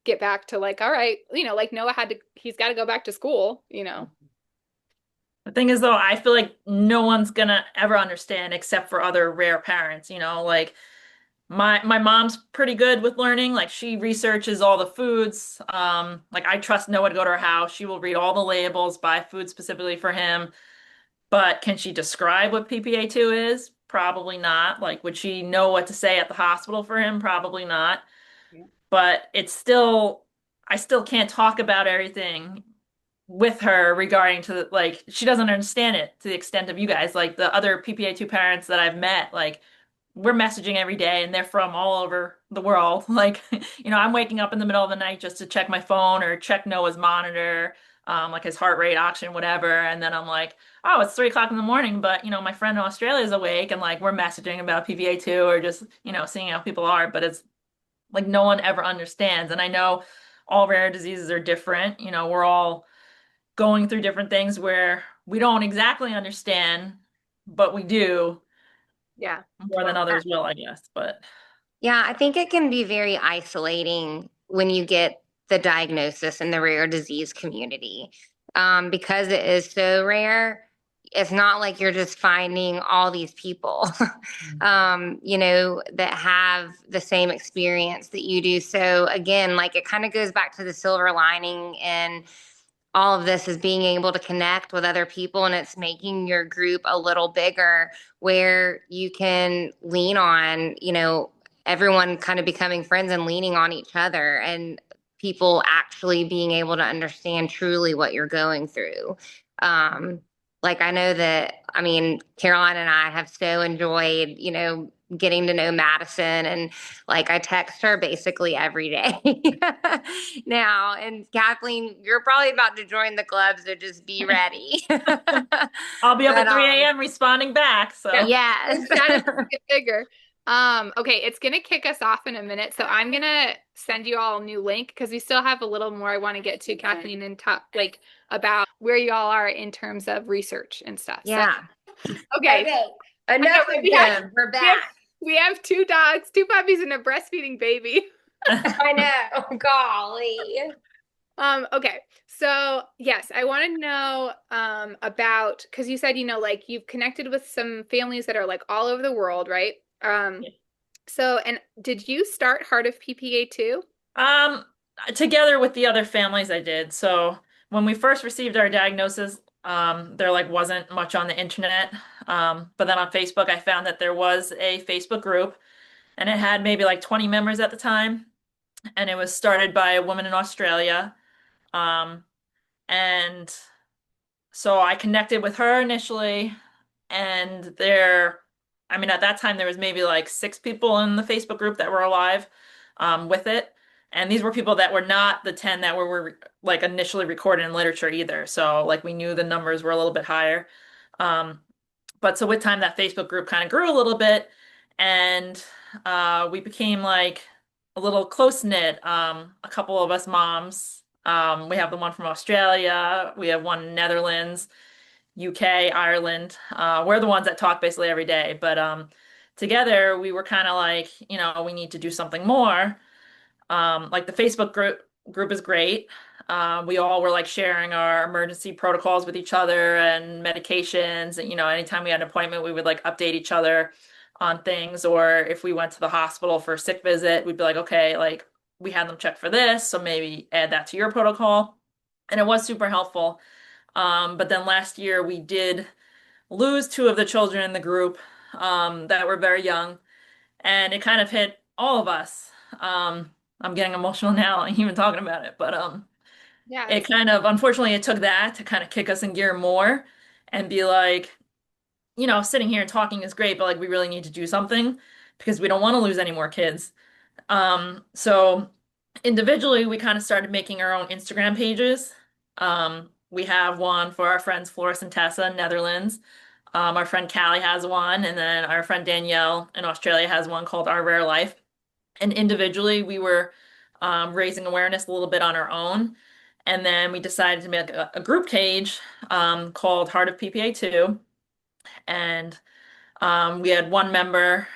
[SPEAKER 1] get back to like, all right, like Noah he's got to go back to school.
[SPEAKER 2] The thing is, though, I feel like no one's gonna ever understand except for other rare parents, like my mom's pretty good with learning. Like she researches all the foods. Like I trust Noah to go to her house. She will read all the labels, buy food specifically for him. But can she describe what PPA2 is? Probably not. Like, would she know what to say at the hospital for him? Probably not.
[SPEAKER 1] Yeah.
[SPEAKER 2] But I still can't talk about everything with her regarding to like she doesn't understand it to the extent of you guys. Like the other PPA2 parents that I've met, like we're messaging every day and they're from all over the world. Like, I'm waking up in the middle of the night just to check my phone or check Noah's monitor, like his heart rate, oxygen, whatever. And then I'm like, oh, it's 3 o'clock in the morning, but my friend in Australia is awake and like we're messaging about PPA2 or just, seeing how people are. But it's like no one ever understands. And I know all rare diseases are different. We're all going through different things where we don't exactly understand, but we do
[SPEAKER 1] Yeah.
[SPEAKER 2] more than others will, I guess. But
[SPEAKER 3] Yeah, I think it can be very isolating when you get the diagnosis in the rare disease community. Because it is so rare, it's not like you're just finding all these people, that have the same experience that you do. So again, like it kind of goes back to the silver lining and all of this is being able to connect with other people and it's making your group a little bigger where you can lean on, everyone kind of becoming friends and leaning on each other and people actually being able to understand truly what you're going through. Like I know that, I mean, Caroline and I have so enjoyed, getting to know Madison and like I text her basically every day now. And Kathleen, you're probably about to join the club, so just be ready.
[SPEAKER 2] I'll be up
[SPEAKER 3] But
[SPEAKER 2] at 3 a.m. responding back. So
[SPEAKER 3] yes.
[SPEAKER 1] Get bigger. Okay, it's gonna kick us off in a minute, so I'm gonna send you all a new link because we still have a little more I want to get to, Kathleen, and talk like about where you all are in terms of research and stuff.
[SPEAKER 3] Yeah.
[SPEAKER 1] So, okay.
[SPEAKER 3] Enough of them. We're back.
[SPEAKER 1] We have 2 dogs, 2 puppies, and a breastfeeding baby.
[SPEAKER 3] I know. Golly.
[SPEAKER 1] Okay. So yes, I want to know about because you said, like you've connected with some families that are like all over the world, right?
[SPEAKER 2] yeah.
[SPEAKER 1] So and did you start Heart of PPA2?
[SPEAKER 2] Um, Together with the other families I did. So when we first received our diagnosis, there like wasn't much on the internet. But then on Facebook, I found that there was a Facebook group and it had maybe like 20 members at the time. And it was started by a woman in Australia. Um, and so I connected with her initially, and I mean, at that time there was maybe like 6 people in the Facebook group that were alive, with it. And these were people that were not the 10 that were like initially recorded in literature either. So like we knew the numbers were a little bit higher. Um, but so with time, that Facebook group kind of grew a little bit, and we became like a little close knit. A couple of us moms. We have the one from Australia. We have one in Netherlands, UK, Ireland. We're the ones that talk basically every day. But together, we were kind of like, we need to do something more. Like the Facebook group is great. We all were like sharing our emergency protocols with each other and medications. And, anytime we had an appointment, we would like update each other on things. Or if we went to the hospital for a sick visit, we'd be like, okay, like we had them check for this, so maybe add that to your protocol. And it was super helpful. But then last year we did lose 2 of the children in the group, that were very young, and it kind of hit all of us. I'm getting emotional now, even talking about it, but
[SPEAKER 1] Yeah.
[SPEAKER 2] it kind of, unfortunately, it took that to kind of kick us in gear more and be like, sitting here and talking is great, but like we really need to do something because we don't want to lose any more kids. So individually, we kind of started making our own Instagram pages. We have one for our friends Floris and Tessa in Netherlands. Our friend Callie has one, and then our friend Danielle in Australia has one called Our Rare Life. And individually, we were raising awareness a little bit on our own. And then we decided to make a group page called Heart of PPA2. And we had one member,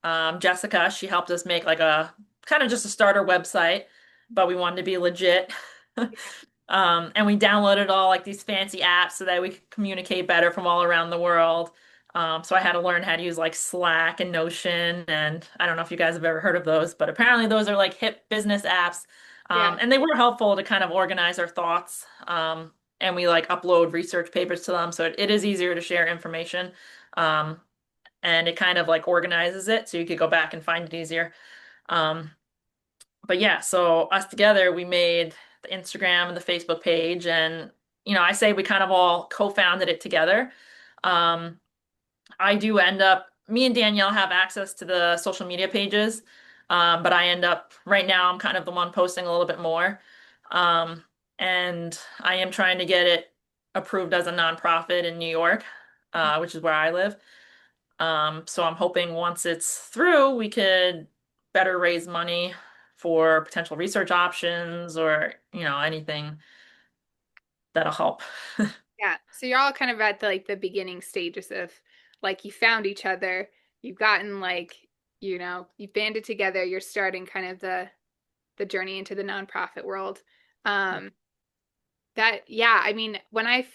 [SPEAKER 2] Jessica, she helped us make like a kind of just a starter website, but we wanted to be legit. And we downloaded all like these fancy apps so that we could communicate better from all around the world. So I had to learn how to use like Slack and Notion, and I don't know if you guys have ever heard of those, but apparently those are like hip business apps.
[SPEAKER 1] Yeah.
[SPEAKER 2] And they were helpful to kind of organize our thoughts. And we like upload research papers to them, so it is easier to share information. Um, and it kind of like organizes it so you could go back and find it easier. Um, but yeah, so us together, we made the Instagram and the Facebook page, and I say we kind of all co-founded it together. Um, I do end up, me and Danielle have access to the social media pages, but I end up right now, I'm kind of the one posting a little bit more. Um, and I am trying to get it approved as a nonprofit in New York, which is where I live. So I'm hoping once it's through, we could better raise money for potential research options or, anything that'll help.
[SPEAKER 1] Yeah. So you're all kind of at the beginning stages of like you found each other, you've gotten you banded together, you're starting kind of the journey into the nonprofit world. Um that yeah, I mean, when I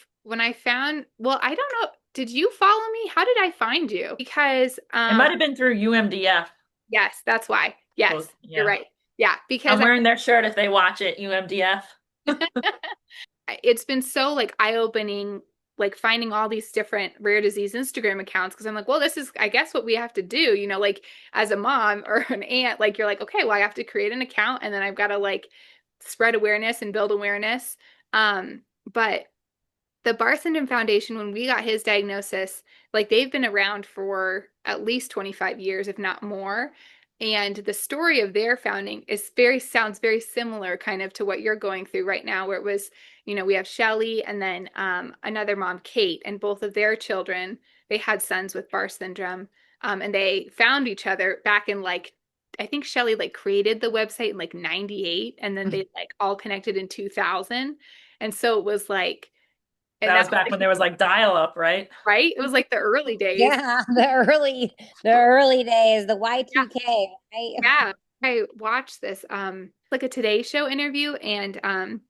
[SPEAKER 1] found, well, I don't know, did you follow me? How did I find you? Because
[SPEAKER 2] It might have been through UMDF.
[SPEAKER 1] yes, that's why. Yes, you're
[SPEAKER 2] Yeah.
[SPEAKER 1] right. Yeah, because
[SPEAKER 2] I'm wearing their shirt if they watch it, UMDF.
[SPEAKER 1] it's been so like eye-opening, like finding all these different rare disease Instagram accounts, because I'm like, well, this is, I guess, what we have to do, like as a mom or an aunt, like you're like, okay, well, I have to create an account and then I've got to like spread awareness and build awareness. But the Barr Foundation, when we got his diagnosis, like they've been around for at least 25 years, if not more. And the story of their founding sounds very similar kind of to what you're going through right now, where it was, we have Shelly and then another mom, Kate, and both of their children, they had sons with Barr syndrome. And they found each other back in like, I think Shelly like created the website in like 98, and then they like all connected in 2000. And so it was like, and
[SPEAKER 2] That
[SPEAKER 1] that
[SPEAKER 2] was back when there was like dial-up, right?
[SPEAKER 1] right? It was like the early days.
[SPEAKER 3] Yeah, the early days, the
[SPEAKER 1] Yeah,
[SPEAKER 3] Y2K, right?
[SPEAKER 1] yeah. I watched this like a Today Show interview, and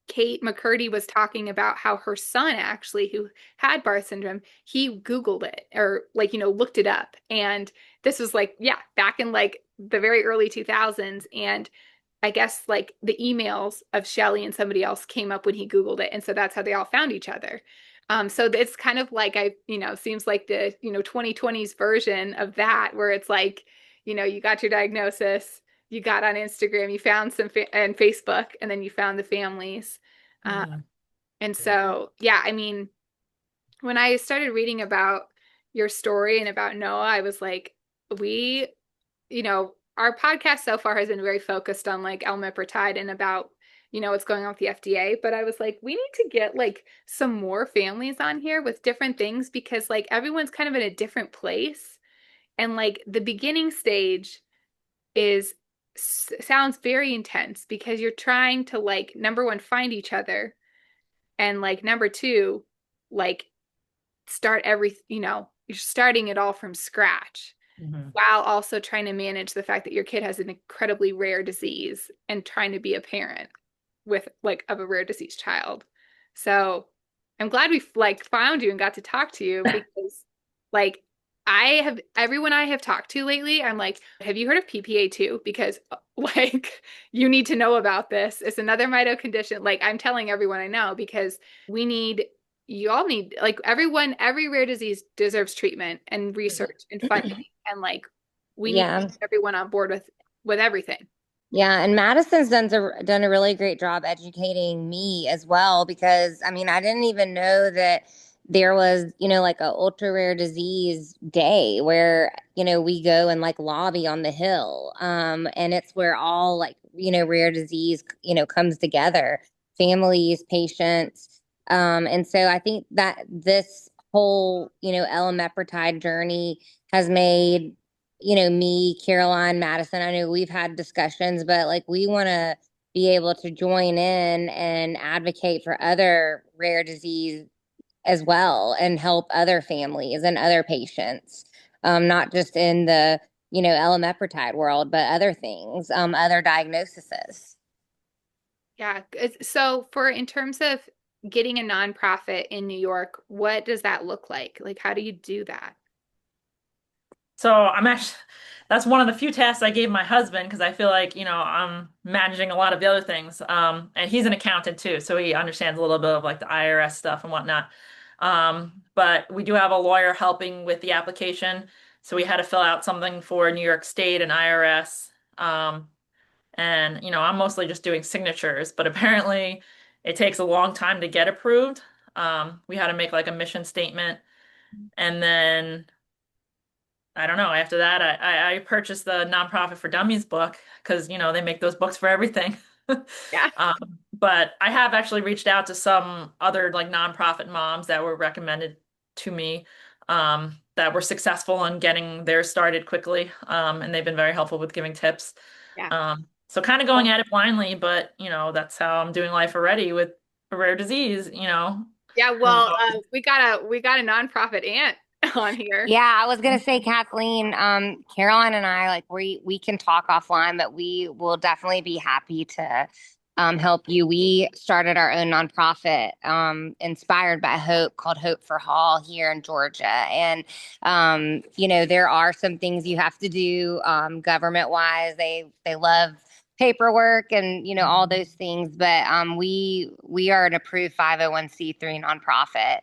[SPEAKER 1] Kate McCurdy was talking about how her son actually, who had Barth syndrome, he Googled it or like, looked it up. And this was like, yeah, back in like the very early 2000s. And I guess like the emails of Shelly and somebody else came up when he Googled it. And so that's how they all found each other. So it's kind of like seems like the, 2020s version of that, where it's like, you got your diagnosis, you got on Instagram, you found and Facebook, and then you found the families. Uh,
[SPEAKER 2] Mhm.
[SPEAKER 1] and so, yeah, I mean, when I started reading about your story and about Noah, I was like, we, our podcast so far has been very focused on like elmeprotide and about, what's going on with the FDA. But I was like, we need to get like some more families on here with different things, because like everyone's kind of in a different place. And like the beginning stage is sounds very intense, because you're trying to like number one, find each other, and like number two, like start you're starting it all from scratch,
[SPEAKER 2] Mhm.
[SPEAKER 1] while also trying to manage the fact that your kid has an incredibly rare disease and trying to be a parent with like of a rare disease child. So I'm glad we like found you and got to talk to you, because like everyone I have talked to lately, I'm like, have you heard of PPA2? Because like you need to know about this. It's another mito condition. Like I'm telling everyone I know, because we need you all need like every rare disease deserves treatment and research and funding, and like we need
[SPEAKER 3] Yeah.
[SPEAKER 1] everyone on board with everything.
[SPEAKER 3] Yeah, and Madison's done a really great job educating me as well, because I mean, I didn't even know that there was, like a ultra rare disease day where, we go and like lobby on the Hill. And it's where all like, rare disease, comes together, families, patients. And so I think that this whole, L-meprotide journey has made, me, Caroline, Madison, I know we've had discussions, but like we want to be able to join in and advocate for other rare disease as well and help other families and other patients, not just in the, L-meprotide world, but other things, other diagnoses.
[SPEAKER 1] Yeah. So for in terms of getting a nonprofit in New York, what does that look like? Like, how do you do that?
[SPEAKER 2] So I'm actually, that's one of the few tasks I gave my husband because I feel like, I'm managing a lot of the other things. And he's an accountant too, so he understands a little bit of like the IRS stuff and whatnot. But we do have a lawyer helping with the application. So we had to fill out something for New York State and IRS. And, I'm mostly just doing signatures, but apparently it takes a long time to get approved. We had to make like a mission statement. And then I don't know. After that, I purchased the Nonprofit for Dummies book because, they make those books for everything.
[SPEAKER 1] Yeah.
[SPEAKER 2] But I have actually reached out to some other like nonprofit moms that were recommended to me that were successful in getting theirs started quickly. And they've been very helpful with giving tips.
[SPEAKER 1] Yeah.
[SPEAKER 2] So kind of going at it blindly, but, that's how I'm doing life already with a rare disease.
[SPEAKER 1] Yeah. Well, we got a nonprofit aunt on here.
[SPEAKER 3] Yeah, I was gonna say, Kathleen, Caroline and I, like we can talk offline, but we will definitely be happy to help you. We started our own nonprofit inspired by Hope called Hope for Hall here in Georgia. And there are some things you have to do government wise. They love paperwork and all those things, but we are an approved 501(c)(3) nonprofit.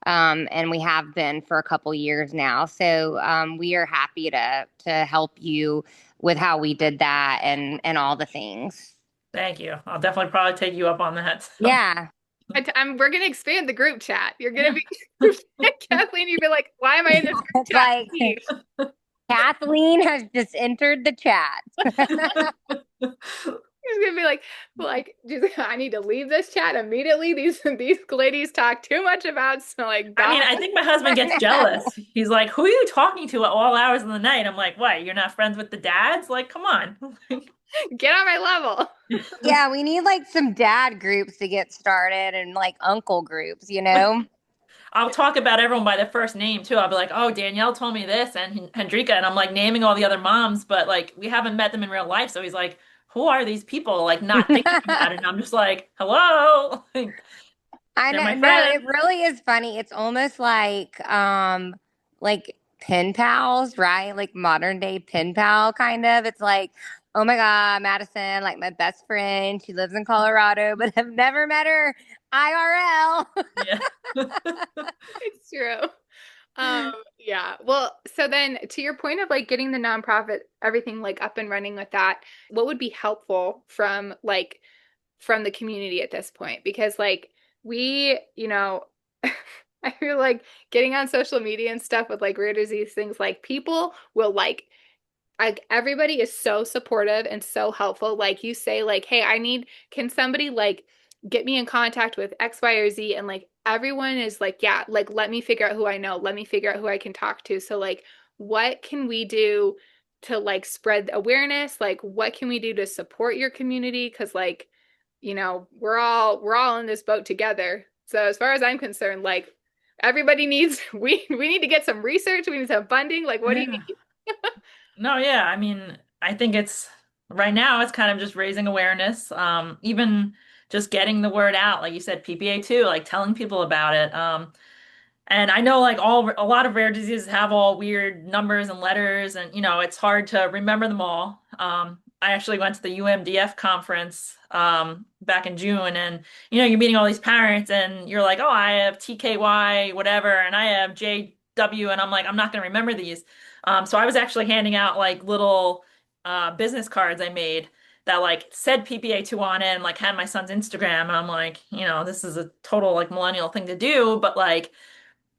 [SPEAKER 3] And we have been for a couple years now. So we are happy to help you with how we did that and all the things.
[SPEAKER 2] Thank you. I'll definitely probably take you up on that. So,
[SPEAKER 3] Yeah.
[SPEAKER 1] We're gonna expand the group chat. You're gonna
[SPEAKER 2] yeah.
[SPEAKER 1] be Kathleen. You'd be like, "Why am I in this group
[SPEAKER 3] It's
[SPEAKER 1] chat?"
[SPEAKER 3] like Kathleen has just entered the chat.
[SPEAKER 1] He's gonna be like, I need to leave this chat immediately. These ladies talk too much about like
[SPEAKER 2] I mean,
[SPEAKER 1] dogs.
[SPEAKER 2] I think my husband gets jealous. He's like, "Who are you talking to at all hours of the night?" I'm like, "What? You're not friends with the dads? Like, come on."
[SPEAKER 1] Get on my level.
[SPEAKER 3] Yeah, we need like some dad groups to get started and like uncle groups.
[SPEAKER 2] I'll talk about everyone by their first name too. I'll be like, "Oh, Danielle told me this, and Hendrika," and I'm like naming all the other moms, but like we haven't met them in real life. So he's like, "Who are these people?" Like not thinking about it. And I'm just like, "Hello."
[SPEAKER 3] I
[SPEAKER 2] They're
[SPEAKER 3] know.
[SPEAKER 2] my
[SPEAKER 3] No, it
[SPEAKER 2] friends.
[SPEAKER 3] really is funny. It's almost like pen pals, right? Like modern day pen pal kind of. It's like, oh my God, Madison, like my best friend. She lives in Colorado, but I've never met her IRL.
[SPEAKER 2] Yeah.
[SPEAKER 1] It's true. Yeah. Well, so then to your point of like getting the nonprofit, everything like up and running with that, what would be helpful from the community at this point? Because like we, I feel like getting on social media and stuff with like rare disease things, like people will like everybody is so supportive and so helpful. Like you say, like, hey, can somebody like get me in contact with X, Y, or Z? And like everyone is like, yeah, like let me figure out who I know. Let me figure out who I can talk to. So like, what can we do to like spread awareness? Like, what can we do to support your community? Because like, we're all in this boat together. So as far as I'm concerned, like everybody needs we need to get some research. We need some funding. Like, what do you
[SPEAKER 2] Yeah.
[SPEAKER 1] need?
[SPEAKER 2] No, yeah. I mean, I think it's right now it's kind of just raising awareness. Even just getting the word out, like you said, PPA2, like telling people about it. And I know like a lot of rare diseases have all weird numbers and letters, and it's hard to remember them all. I actually went to the UMDF conference back in June, and you're meeting all these parents, and you're like, oh, I have TKY, whatever, and I have JW, and I'm like, I'm not going to remember these. So I was actually handing out like little business cards I made that like said PPA2 on it, and like had my son's Instagram, and I'm like, this is a total like millennial thing to do, but like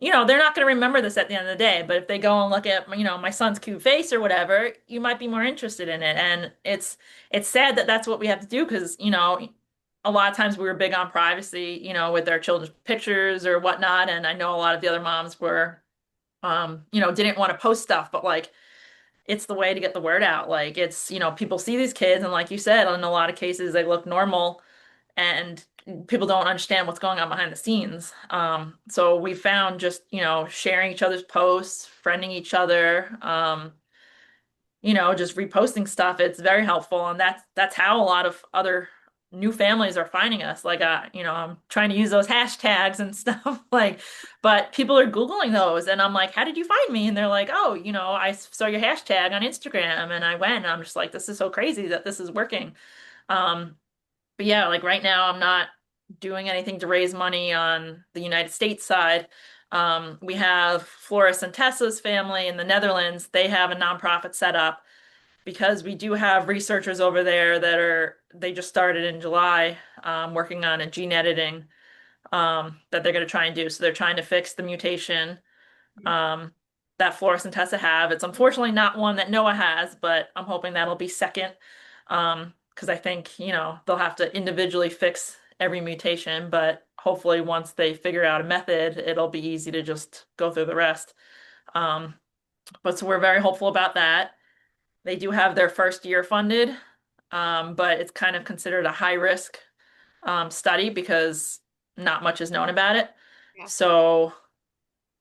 [SPEAKER 2] they're not going to remember this at the end of the day, but if they go and look at, my son's cute face or whatever, you might be more interested in it. And it's sad that that's what we have to do because, a lot of times we were big on privacy, with our children's pictures or whatnot. And I know a lot of the other moms were, didn't want to post stuff, but like it's the way to get the word out. Like it's, people see these kids and like you said, in a lot of cases they look normal and people don't understand what's going on behind the scenes. So we found just, sharing each other's posts, friending each other, just reposting stuff. It's very helpful. And that's how a lot of other new families are finding us. Like, I'm trying to use those hashtags and stuff like, but people are Googling those and I'm like, how did you find me? And they're like, oh, I saw your hashtag on Instagram and I went and I'm just like, this is so crazy that this is working. Um, but yeah, like right now, I'm not doing anything to raise money on the United States side. We have Floris and Tessa's family in the Netherlands. They have a nonprofit set up because we do have researchers over there they just started in July, working on a gene editing, that they're going to try and do. So they're trying to fix the mutation, um, that Floris and Tessa have. It's unfortunately not one that Noah has, but I'm hoping that'll be second. Because I think, they'll have to individually fix every mutation, but hopefully once they figure out a method, it'll be easy to just go through the rest. Um, but so we're very hopeful about that. They do have their first year funded, but it's kind of considered a high risk study because not much is known about it.
[SPEAKER 1] Yeah.
[SPEAKER 2] So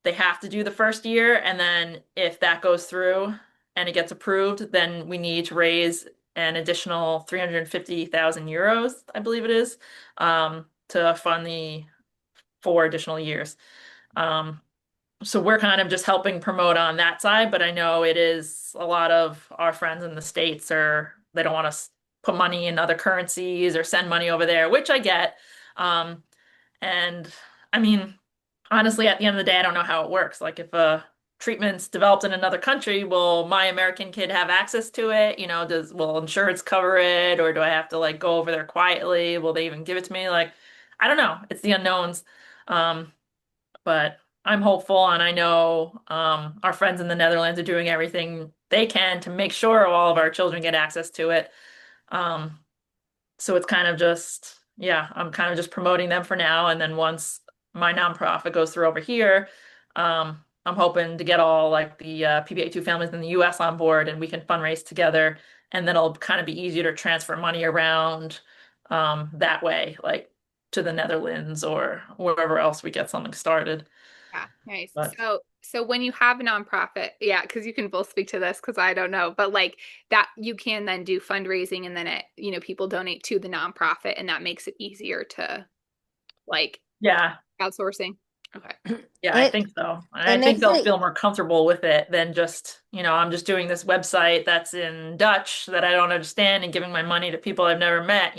[SPEAKER 2] they have to do the first year, and then if that goes through and it gets approved, then we need to raise an additional 350,000 euros, I believe it is, to fund the 4 additional years. Um, so we're kind of just helping promote on that side, but I know it is a lot of our friends in the States they don't want to put money in other currencies or send money over there, which I get. Um, and I mean, honestly, at the end of the day, I don't know how it works. Like if a treatment's developed in another country, will my American kid have access to it? Will insurance cover it, or do I have to like go over there quietly? Will they even give it to me? Like, I don't know. It's the unknowns. Um, but I'm hopeful, and I know our friends in the Netherlands are doing everything they can to make sure all of our children get access to it. Um, so it's kind of just, yeah, I'm kind of just promoting them for now. And then once my nonprofit goes through over here, I'm hoping to get all like the PPA2 families in the US on board and we can fundraise together. And then it'll kind of be easier to transfer money around that way, like to the Netherlands or wherever else we get something started.
[SPEAKER 1] Yeah, nice.
[SPEAKER 2] But
[SPEAKER 1] So when you have a nonprofit, yeah, because you can both speak to this because I don't know, but like that you can then do fundraising and then people donate to the nonprofit and that makes it easier to like
[SPEAKER 2] yeah,
[SPEAKER 1] outsourcing. Okay.
[SPEAKER 2] yeah, I
[SPEAKER 3] It
[SPEAKER 2] think so. And
[SPEAKER 3] it
[SPEAKER 2] I think
[SPEAKER 3] makes
[SPEAKER 2] they'll
[SPEAKER 3] it
[SPEAKER 2] feel more comfortable with it than just, I'm just doing this website that's in Dutch that I don't understand and giving my money to people I've never met.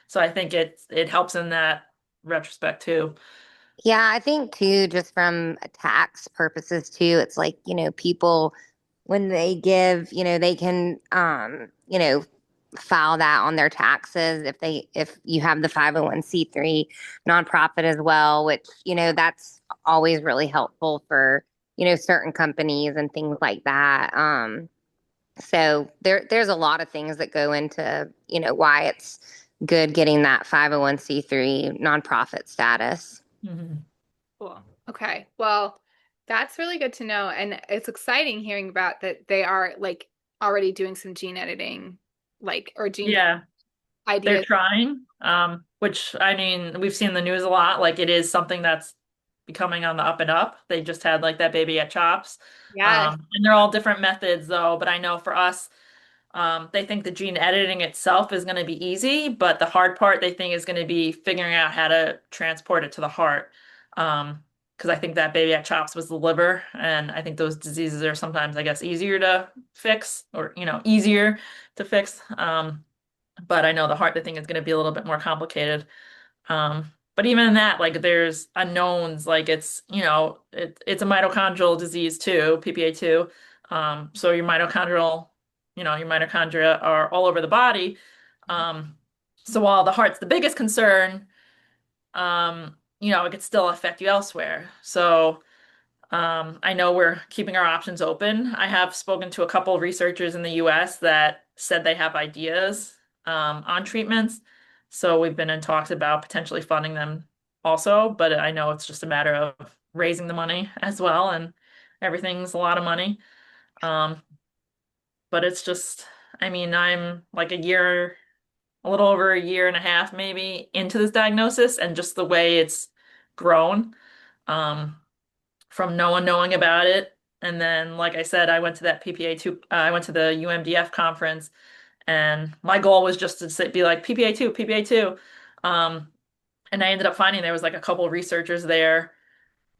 [SPEAKER 2] So I think it helps in that retrospect too.
[SPEAKER 3] Yeah, I think too, just from tax purposes too, it's like, people when they give, they can file that on their taxes if you have the 501(c)(3) nonprofit as well, which, that's always really helpful for, certain companies and things like that. So there's a lot of things that go into, why it's good getting that 501(c)(3) nonprofit status.
[SPEAKER 2] Mhm.
[SPEAKER 1] Cool. Okay. Well, that's really good to know. And it's exciting hearing about that they are like already doing some gene editing, like or gene
[SPEAKER 2] Yeah, they're
[SPEAKER 1] ideas.
[SPEAKER 2] trying, which I mean, we've seen the news a lot. Like it is something that's becoming on the up and up. They just had like that baby at Chops.
[SPEAKER 1] Yes.
[SPEAKER 2] And they're all different methods though, but I know for us, they think the gene editing itself is going to be easy, but the hard part they think is going to be figuring out how to transport it to the heart. Because I think that baby at Chops was the liver, and I think those diseases are sometimes, I guess, easier to fix or, easier to fix. But I know the heart, the thing is going to be a little bit more complicated. But even in that, like there's unknowns, like it's a mitochondrial disease too, PPA2. So your mitochondria are all over the body. So while the heart's the biggest concern, it could still affect you elsewhere. So I know we're keeping our options open. I have spoken to a couple of researchers in the US that said they have ideas on treatments. So we've been in talks about potentially funding them also, but I know it's just a matter of raising the money as well, and everything's a lot of money. Um, but it's just, I mean, I'm like a little over a year and a half maybe into this diagnosis, and just the way it's grown. Um, from no one knowing about it. And then, like I said, I went to that PPA2, I went to the UMDF conference, and my goal was just to be like PPA2, PPA2. Um, and I ended up finding there was like a couple of researchers there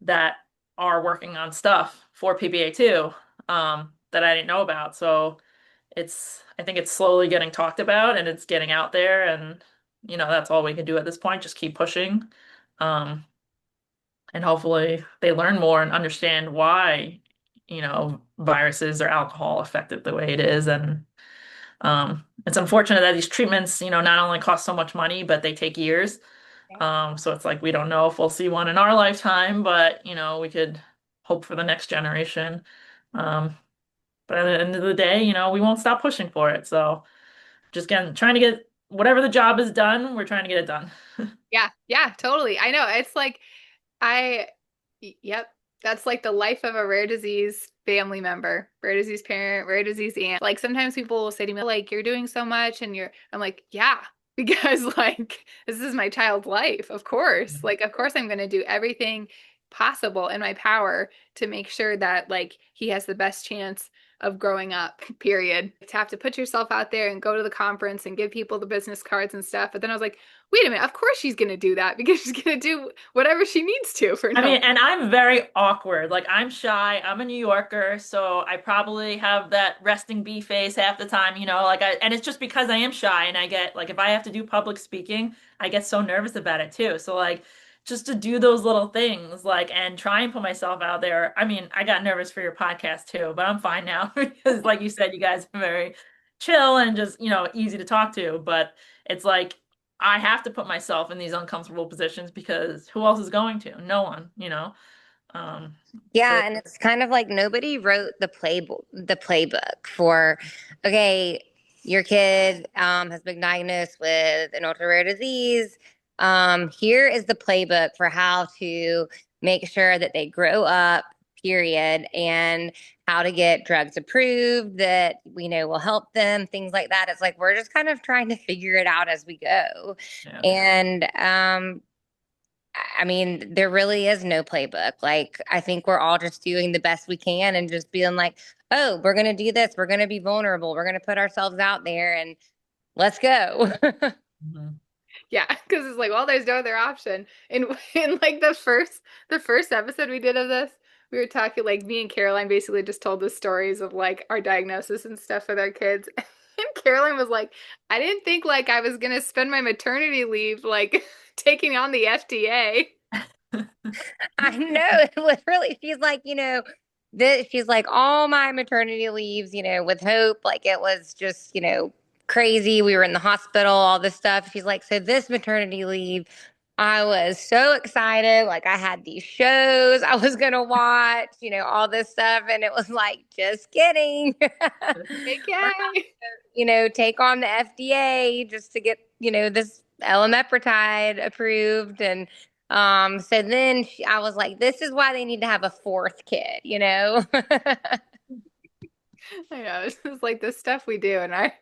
[SPEAKER 2] that are working on stuff for PPA2 that I didn't know about. So I think it's slowly getting talked about and it's getting out there. And, that's all we can do at this point, just keep pushing. Um, and hopefully they learn more and understand why, viruses or alcohol affect it the way it is. And it's unfortunate that these treatments, not only cost so much money, but they take years. So it's like we don't know if we'll see one in our lifetime, but we could hope for the next generation. Um, but at the end of the day, we won't stop pushing for it. So just again, trying to get whatever the job is done, we're trying to get it done.
[SPEAKER 1] Yeah, yeah, totally. I know. It's like I, yep, that's like the life of a rare disease family member, rare disease parent, rare disease aunt. Like sometimes people will say to me, like, you're doing so much and I'm like, yeah, because like this is my child's life. Of course. Like, of course I'm going to do everything possible in my power to make sure that like he has the best chance of growing up, period. To have to put yourself out there and go to the conference and give people the business cards and stuff. But then I was like, wait a minute, of course she's going to do that because she's going to do whatever she needs to for
[SPEAKER 2] I
[SPEAKER 1] no.
[SPEAKER 2] mean, and I'm very awkward. Like I'm shy. I'm a New Yorker, so I probably have that resting bee face half the time, and it's just because I am shy and I get like if I have to do public speaking, I get so nervous about it too. So like just to do those little things like and try and put myself out there. I mean, I got nervous for your podcast too, but I'm fine now because like you said, you guys are very chill and just, easy to talk to, but it's like I have to put myself in these uncomfortable positions because who else is going to? No one. Um, so
[SPEAKER 3] Yeah, and it's kind of like nobody wrote the playbook for, okay, your kid has been diagnosed with an ultra rare disease. Here is the playbook for how to make sure that they grow up, period, and how to get drugs approved that we know will help them, things like that. It's like we're just kind of trying to figure it out as we go.
[SPEAKER 2] yeah.
[SPEAKER 3] And I mean, there really is no playbook. Like, I think we're all just doing the best we can and just being like, oh, we're going to do this. We're going to be vulnerable. We're going to put ourselves out there and let's go.
[SPEAKER 2] Mhm.
[SPEAKER 1] Yeah, because it's like, well, there's no other option. And in like the first episode we did of this, we were talking like me and Caroline basically just told the stories of like our diagnosis and stuff with our kids. And Caroline was like, I didn't think like I was gonna spend my maternity leave like taking on the FDA.
[SPEAKER 3] I know. Literally, she's like, this, she's like, all my maternity leaves, with Hope, like it was just, crazy. We were in the hospital, all this stuff. She's like, so this maternity leave, I was so excited. Like I had these shows I was gonna watch, all this stuff. And it was like, just kidding. We're
[SPEAKER 1] Okay.
[SPEAKER 3] take on the FDA just to get, this Elamipretide approved. And so then I was like, this is why they need to have a fourth kid.
[SPEAKER 1] I know. It's just like the stuff we do in our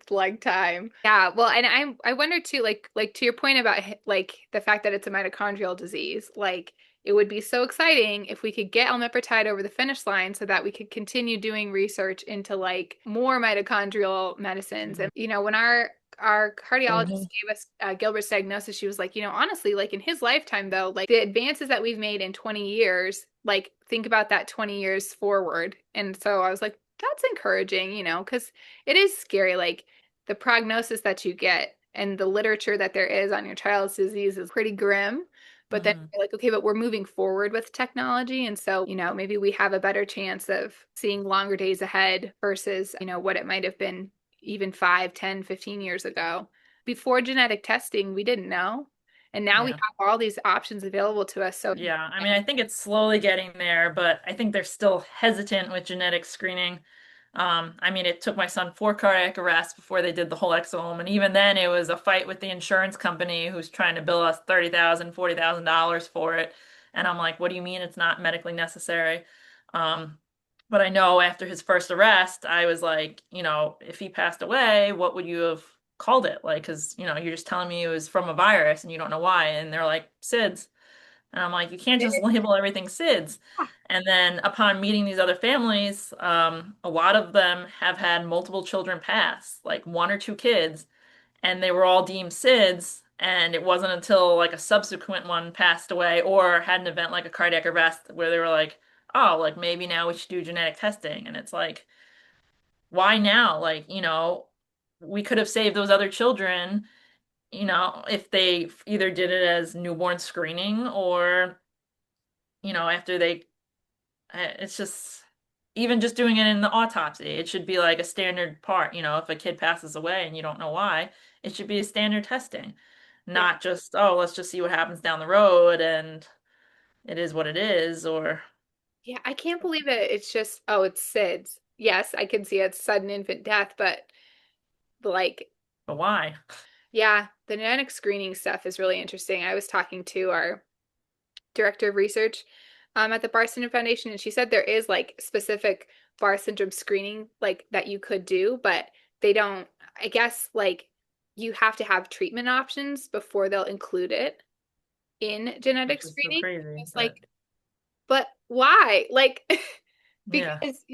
[SPEAKER 1] like time. Yeah, well, and I wonder too, like to your point about like the fact that it's a mitochondrial disease, like it would be so exciting if we could get elmepretide over the finish line so that we could continue doing research into like more mitochondrial medicines. And when our cardiologist
[SPEAKER 2] Mhm.
[SPEAKER 1] gave us Gilbert's diagnosis, she was like, honestly, like in his lifetime though, like the advances that we've made in 20 years, like think about that 20 years forward. And so I was like, that's encouraging, because it is scary. Like the prognosis that you get and the literature that there is on your child's disease is pretty grim. But then
[SPEAKER 2] Mhm.
[SPEAKER 1] you're like, okay, but we're moving forward with technology. And so, maybe we have a better chance of seeing longer days ahead versus, what it might have been even 5, 10, 15 years ago. Before genetic testing, we didn't know. And now we
[SPEAKER 2] Yeah.
[SPEAKER 1] have all these options available to us. So
[SPEAKER 2] Yeah. I mean, I think it's slowly getting there, but I think they're still hesitant with genetic screening. I mean, it took my son 4 cardiac arrests before they did the whole exome, and even then, it was a fight with the insurance company who's trying to bill us $30,000, $40,000 for it. And I'm like, what do you mean it's not medically necessary? Um, but I know after his first arrest, I was like, if he passed away, what would you have called it? Like, because, you're just telling me it was from a virus and you don't know why. And they're like, SIDS. And I'm like, you can't just label everything SIDS. And then upon meeting these other families, a lot of them have had multiple children pass, like 1 or 2 kids, and they were all deemed SIDS. And it wasn't until like a subsequent one passed away or had an event like a cardiac arrest where they were like, oh, like maybe now we should do genetic testing. And it's like, why now? Like, we could have saved those other children, if they either did it as newborn screening or after it's just, even just doing it in the autopsy, it should be like a standard part. If a kid passes away and you don't know why, it should be a standard testing,
[SPEAKER 1] yeah.
[SPEAKER 2] not just, oh, let's just see what happens down the road and it is what it is, or,
[SPEAKER 1] Yeah, I can't believe it. It's just, oh, it's SIDS. Yes, I can see it's sudden infant death, but like,
[SPEAKER 2] but why?
[SPEAKER 1] yeah, the genetic screening stuff is really interesting. I was talking to our director of research at the Bar Syndrome Foundation, and she said there is like specific Bar syndrome screening like that you could do, but they don't, I guess like you have to have treatment options before they'll include it in genetic
[SPEAKER 2] Which is so
[SPEAKER 1] screening.
[SPEAKER 2] crazy,
[SPEAKER 1] It's
[SPEAKER 2] but
[SPEAKER 1] like, but why? Like,
[SPEAKER 2] yeah,
[SPEAKER 1] because,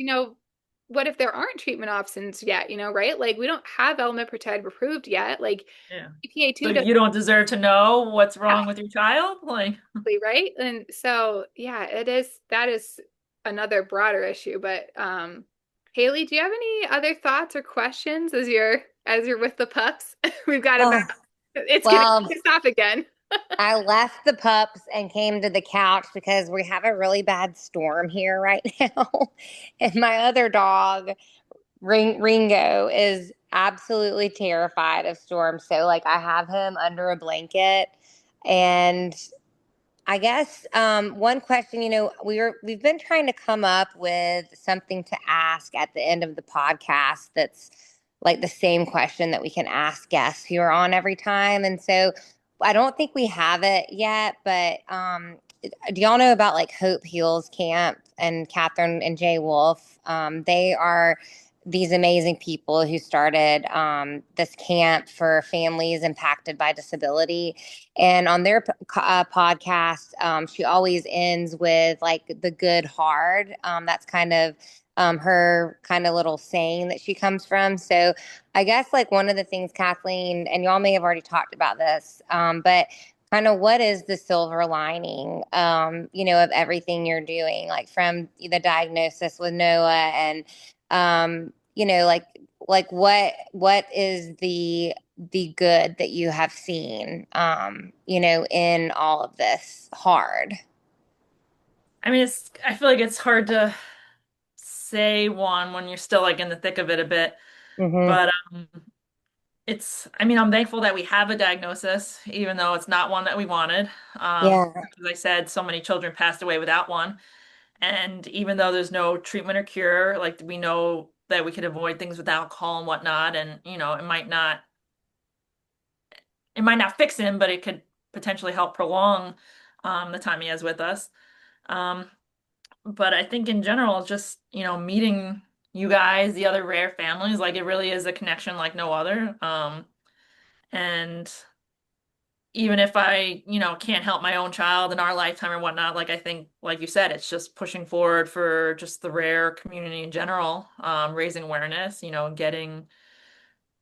[SPEAKER 1] what if there aren't treatment options yet, right? Like, we don't have elmepretide approved yet. Like,
[SPEAKER 2] yeah. So
[SPEAKER 1] PPA2 doesn't,
[SPEAKER 2] you don't deserve to know what's wrong with your child? Like,
[SPEAKER 1] right? And so, yeah, that is another broader issue. But, Haley, do you have any other thoughts or questions as you're with the pups? We've got about,
[SPEAKER 3] Oh,
[SPEAKER 1] it's gonna
[SPEAKER 3] well,
[SPEAKER 1] stop again.
[SPEAKER 3] I left the pups and came to the couch because we have a really bad storm here right now. And my other dog, Ringo, is absolutely terrified of storms. So, like, I have him under a blanket. And I guess one question, we've been trying to come up with something to ask at the end of the podcast that's like the same question that we can ask guests who are on every time. And so I don't think we have it yet, but do y'all know about like Hope Heals Camp and Catherine and Jay Wolf? They are these amazing people who started this camp for families impacted by disability. And on their podcast, she always ends with like the good hard. That's kind of her kind of little saying that she comes from. So I guess like one of the things, Kathleen, and y'all may have already talked about this, but kind of what is the silver lining, of everything you're doing, like from the diagnosis with Noah and, like what is the good that you have seen, in all of this hard.
[SPEAKER 2] I mean, I feel like it's hard to say one when you're still like in the thick of it a bit,
[SPEAKER 3] Hmm.
[SPEAKER 2] but I mean, I'm thankful that we have a diagnosis, even though it's not one that we wanted.
[SPEAKER 3] Yeah.
[SPEAKER 2] As I said, so many children passed away without one. And even though there's no treatment or cure, like we know that we could avoid things with alcohol and whatnot, and it might not fix him, but it could potentially help prolong the time he has with us. Um, but I think in general, just, meeting you guys, the other rare families, like it really is a connection like no other. And even if I, can't help my own child in our lifetime or whatnot, like I think, like you said, it's just pushing forward for just the rare community in general, raising awareness, getting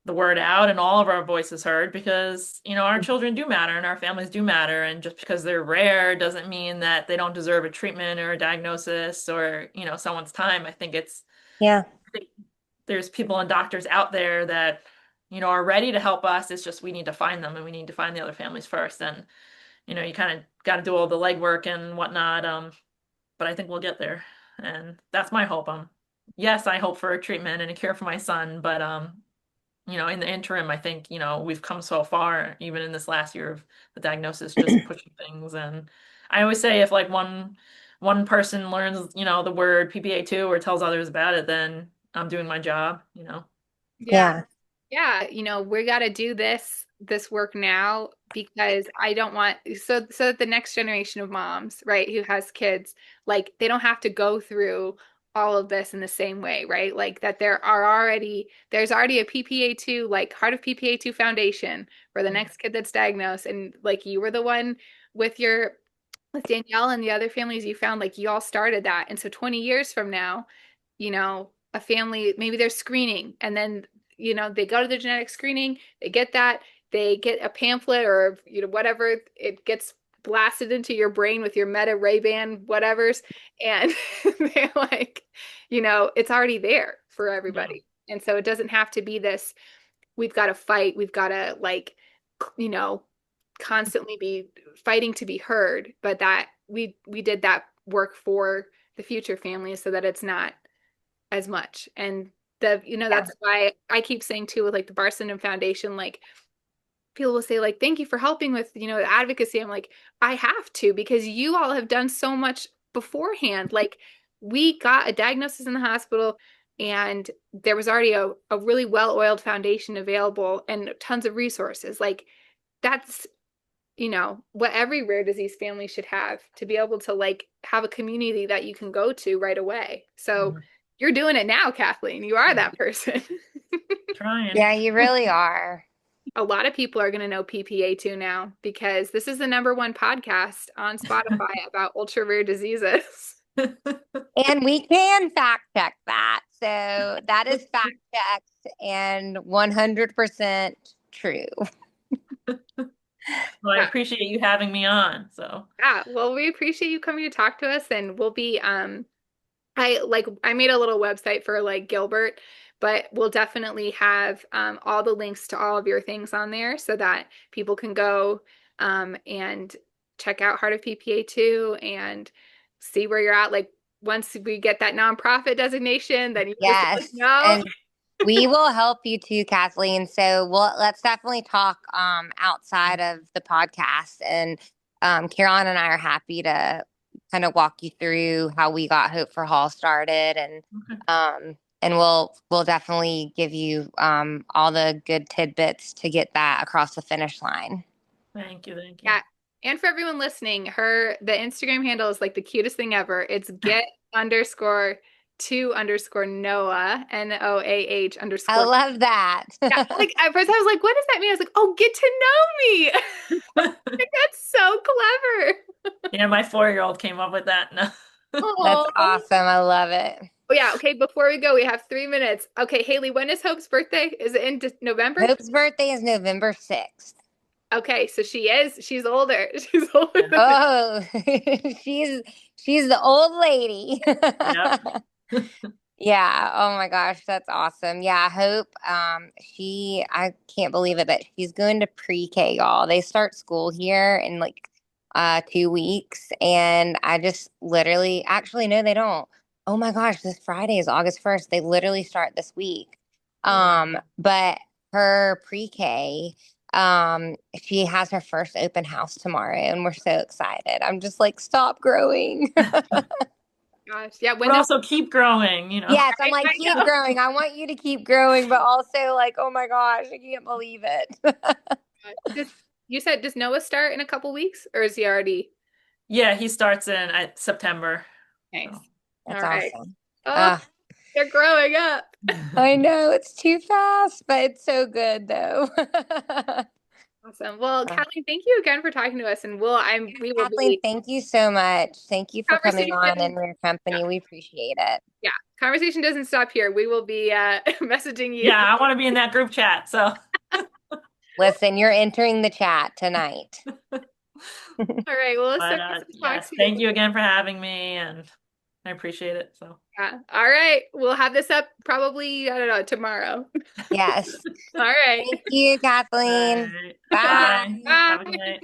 [SPEAKER 2] the word out and all of our voices heard because, our children do matter and our families do matter. And just because they're rare doesn't mean that they don't deserve a treatment or a diagnosis or, someone's time.
[SPEAKER 3] Yeah.
[SPEAKER 2] I think there's people and doctors out there that, are ready to help us. It's just we need to find them and we need to find the other families first. And, you kind of got to do all the legwork and whatnot. But I think we'll get there. And that's my hope. Yes, I hope for a treatment and a cure for my son, but in the interim, I think, we've come so far, even in this last year of the diagnosis, just pushing things. And I always say if like one person learns, the word PPA2 or tells others about it, then I'm doing my job.
[SPEAKER 1] Yeah.
[SPEAKER 3] Yeah.
[SPEAKER 1] Yeah, we got to do this work now because I don't want so that the next generation of moms, right, who has kids, like they don't have to go through all of this in the same way, right? Like that there's already a PPA2 like Heart of PPA2 Foundation for the next kid that's diagnosed, and like you were the one with your with Danielle and the other families you found, like you all started that. And so 20 years from now, a family, maybe they're screening and then, they go to the genetic screening, they get that, they get a pamphlet or, whatever, it gets blasted into your brain with your Meta Ray-Ban whatevers. And they're like, it's already there for
[SPEAKER 2] Yeah.
[SPEAKER 1] everybody. And so it doesn't have to be this, we've got to fight, we've got to like, you know, constantly be fighting to be heard, but that we did that work for the future families so that it's not as much. And
[SPEAKER 3] Yeah.
[SPEAKER 1] that's why I keep saying too with like the Barson Foundation, like people will say like thank you for helping with the advocacy. I'm like, I have to because you all have done so much beforehand. Like we got a diagnosis in the hospital and there was already a really well-oiled foundation available and tons of resources. Like that's what every rare disease family should have to be able to like have a community that you can go to right away. So
[SPEAKER 2] Mhm.
[SPEAKER 1] you're doing it now, Kathleen. You are that person.
[SPEAKER 2] Trying.
[SPEAKER 3] Yeah, you really are.
[SPEAKER 1] A lot of people are going to know PPA2 now because this is the number one podcast on Spotify about ultra rare diseases.
[SPEAKER 3] And we can fact check that. So that is fact checked and 100% true.
[SPEAKER 2] Well, I
[SPEAKER 1] Yeah.
[SPEAKER 2] appreciate you having me on. So,
[SPEAKER 1] Yeah. Well, we appreciate you coming to talk to us and we'll be I made a little website for like Gilbert, but we'll definitely have all the links to all of your things on there so that people can go and check out Heart of PPA2 and see where you're at. Like once we get that nonprofit designation, then you just let us
[SPEAKER 3] Yes.
[SPEAKER 1] know.
[SPEAKER 3] And we will help you too, Kathleen. So let's definitely talk outside of the podcast. And Caroline and I are happy to kind of walk you through how we got Hope for Hall started
[SPEAKER 2] okay.
[SPEAKER 3] and we'll definitely give you all the good tidbits to get that across the finish line.
[SPEAKER 2] Thank you. Thank you.
[SPEAKER 1] Yeah. And for everyone listening, the Instagram handle is like the cutest thing ever. It's get underscore to underscore Noah, NOAH
[SPEAKER 3] I
[SPEAKER 1] underscore.
[SPEAKER 3] love that.
[SPEAKER 1] Yeah, like at first I was like, what does that mean? I was like, oh, get to know me. Like, that's so clever.
[SPEAKER 2] Yeah, my 4-year-old came up with that. No.
[SPEAKER 3] That's
[SPEAKER 1] Oh.
[SPEAKER 3] awesome. I love it.
[SPEAKER 1] Oh yeah, okay, before we go, we have 3 minutes. Okay, Haley, when is Hope's birthday? Is it in November?
[SPEAKER 3] Hope's birthday is November 6th.
[SPEAKER 1] Okay, so she's older. She's older
[SPEAKER 2] Yeah.
[SPEAKER 1] than
[SPEAKER 3] Oh, she's she's the old lady.
[SPEAKER 2] Yep.
[SPEAKER 3] Yeah. Oh my gosh, that's awesome. Yeah, Hope, I can't believe it, but she's going to pre-K, y'all. They start school here in like 2 weeks. And I just literally actually no, they don't. Oh my gosh, this Friday is August 1st. They literally start this week.
[SPEAKER 2] Oh, wow.
[SPEAKER 3] But her pre-K, she has her first open house tomorrow, and we're so excited. I'm just like, stop growing.
[SPEAKER 1] gosh. Yeah, when
[SPEAKER 2] But
[SPEAKER 1] does
[SPEAKER 2] also keep growing.
[SPEAKER 3] Yes, I'm like,
[SPEAKER 1] I
[SPEAKER 3] keep
[SPEAKER 1] know.
[SPEAKER 3] growing. I want you to keep growing, but also like, oh my gosh, I can't believe it.
[SPEAKER 1] Does, you said does Noah start in a couple weeks or is he already
[SPEAKER 2] Yeah, he starts in September.
[SPEAKER 1] nice?
[SPEAKER 2] So.
[SPEAKER 1] All
[SPEAKER 3] That's
[SPEAKER 1] right.
[SPEAKER 3] awesome.
[SPEAKER 1] Oh,
[SPEAKER 3] Uh,
[SPEAKER 1] they're growing up.
[SPEAKER 3] I know it's too fast, but it's so good though.
[SPEAKER 1] Awesome. Well, Kathleen, thank you again for talking to us and we will
[SPEAKER 3] Kathleen,
[SPEAKER 1] be
[SPEAKER 3] thank you so much. Thank you for coming on and
[SPEAKER 1] conversation.
[SPEAKER 3] your
[SPEAKER 1] Yeah,
[SPEAKER 3] company. We appreciate it.
[SPEAKER 1] yeah. Conversation doesn't stop here. We will be messaging you.
[SPEAKER 2] Yeah, I want to be in that group chat. So,
[SPEAKER 3] Listen, you're entering the chat tonight.
[SPEAKER 1] All right. Well, it's so
[SPEAKER 2] but
[SPEAKER 1] nice to talk
[SPEAKER 2] yes,
[SPEAKER 1] to
[SPEAKER 2] thank
[SPEAKER 1] you.
[SPEAKER 2] you again for having me, and I appreciate it. So,
[SPEAKER 1] Yeah. All right. We'll have this up probably, I don't know, tomorrow.
[SPEAKER 3] Yes.
[SPEAKER 1] All right.
[SPEAKER 3] Thank you,
[SPEAKER 2] all
[SPEAKER 3] Kathleen.
[SPEAKER 2] right,
[SPEAKER 3] Bye.
[SPEAKER 2] bye. Have a good
[SPEAKER 1] Bye.
[SPEAKER 2] night.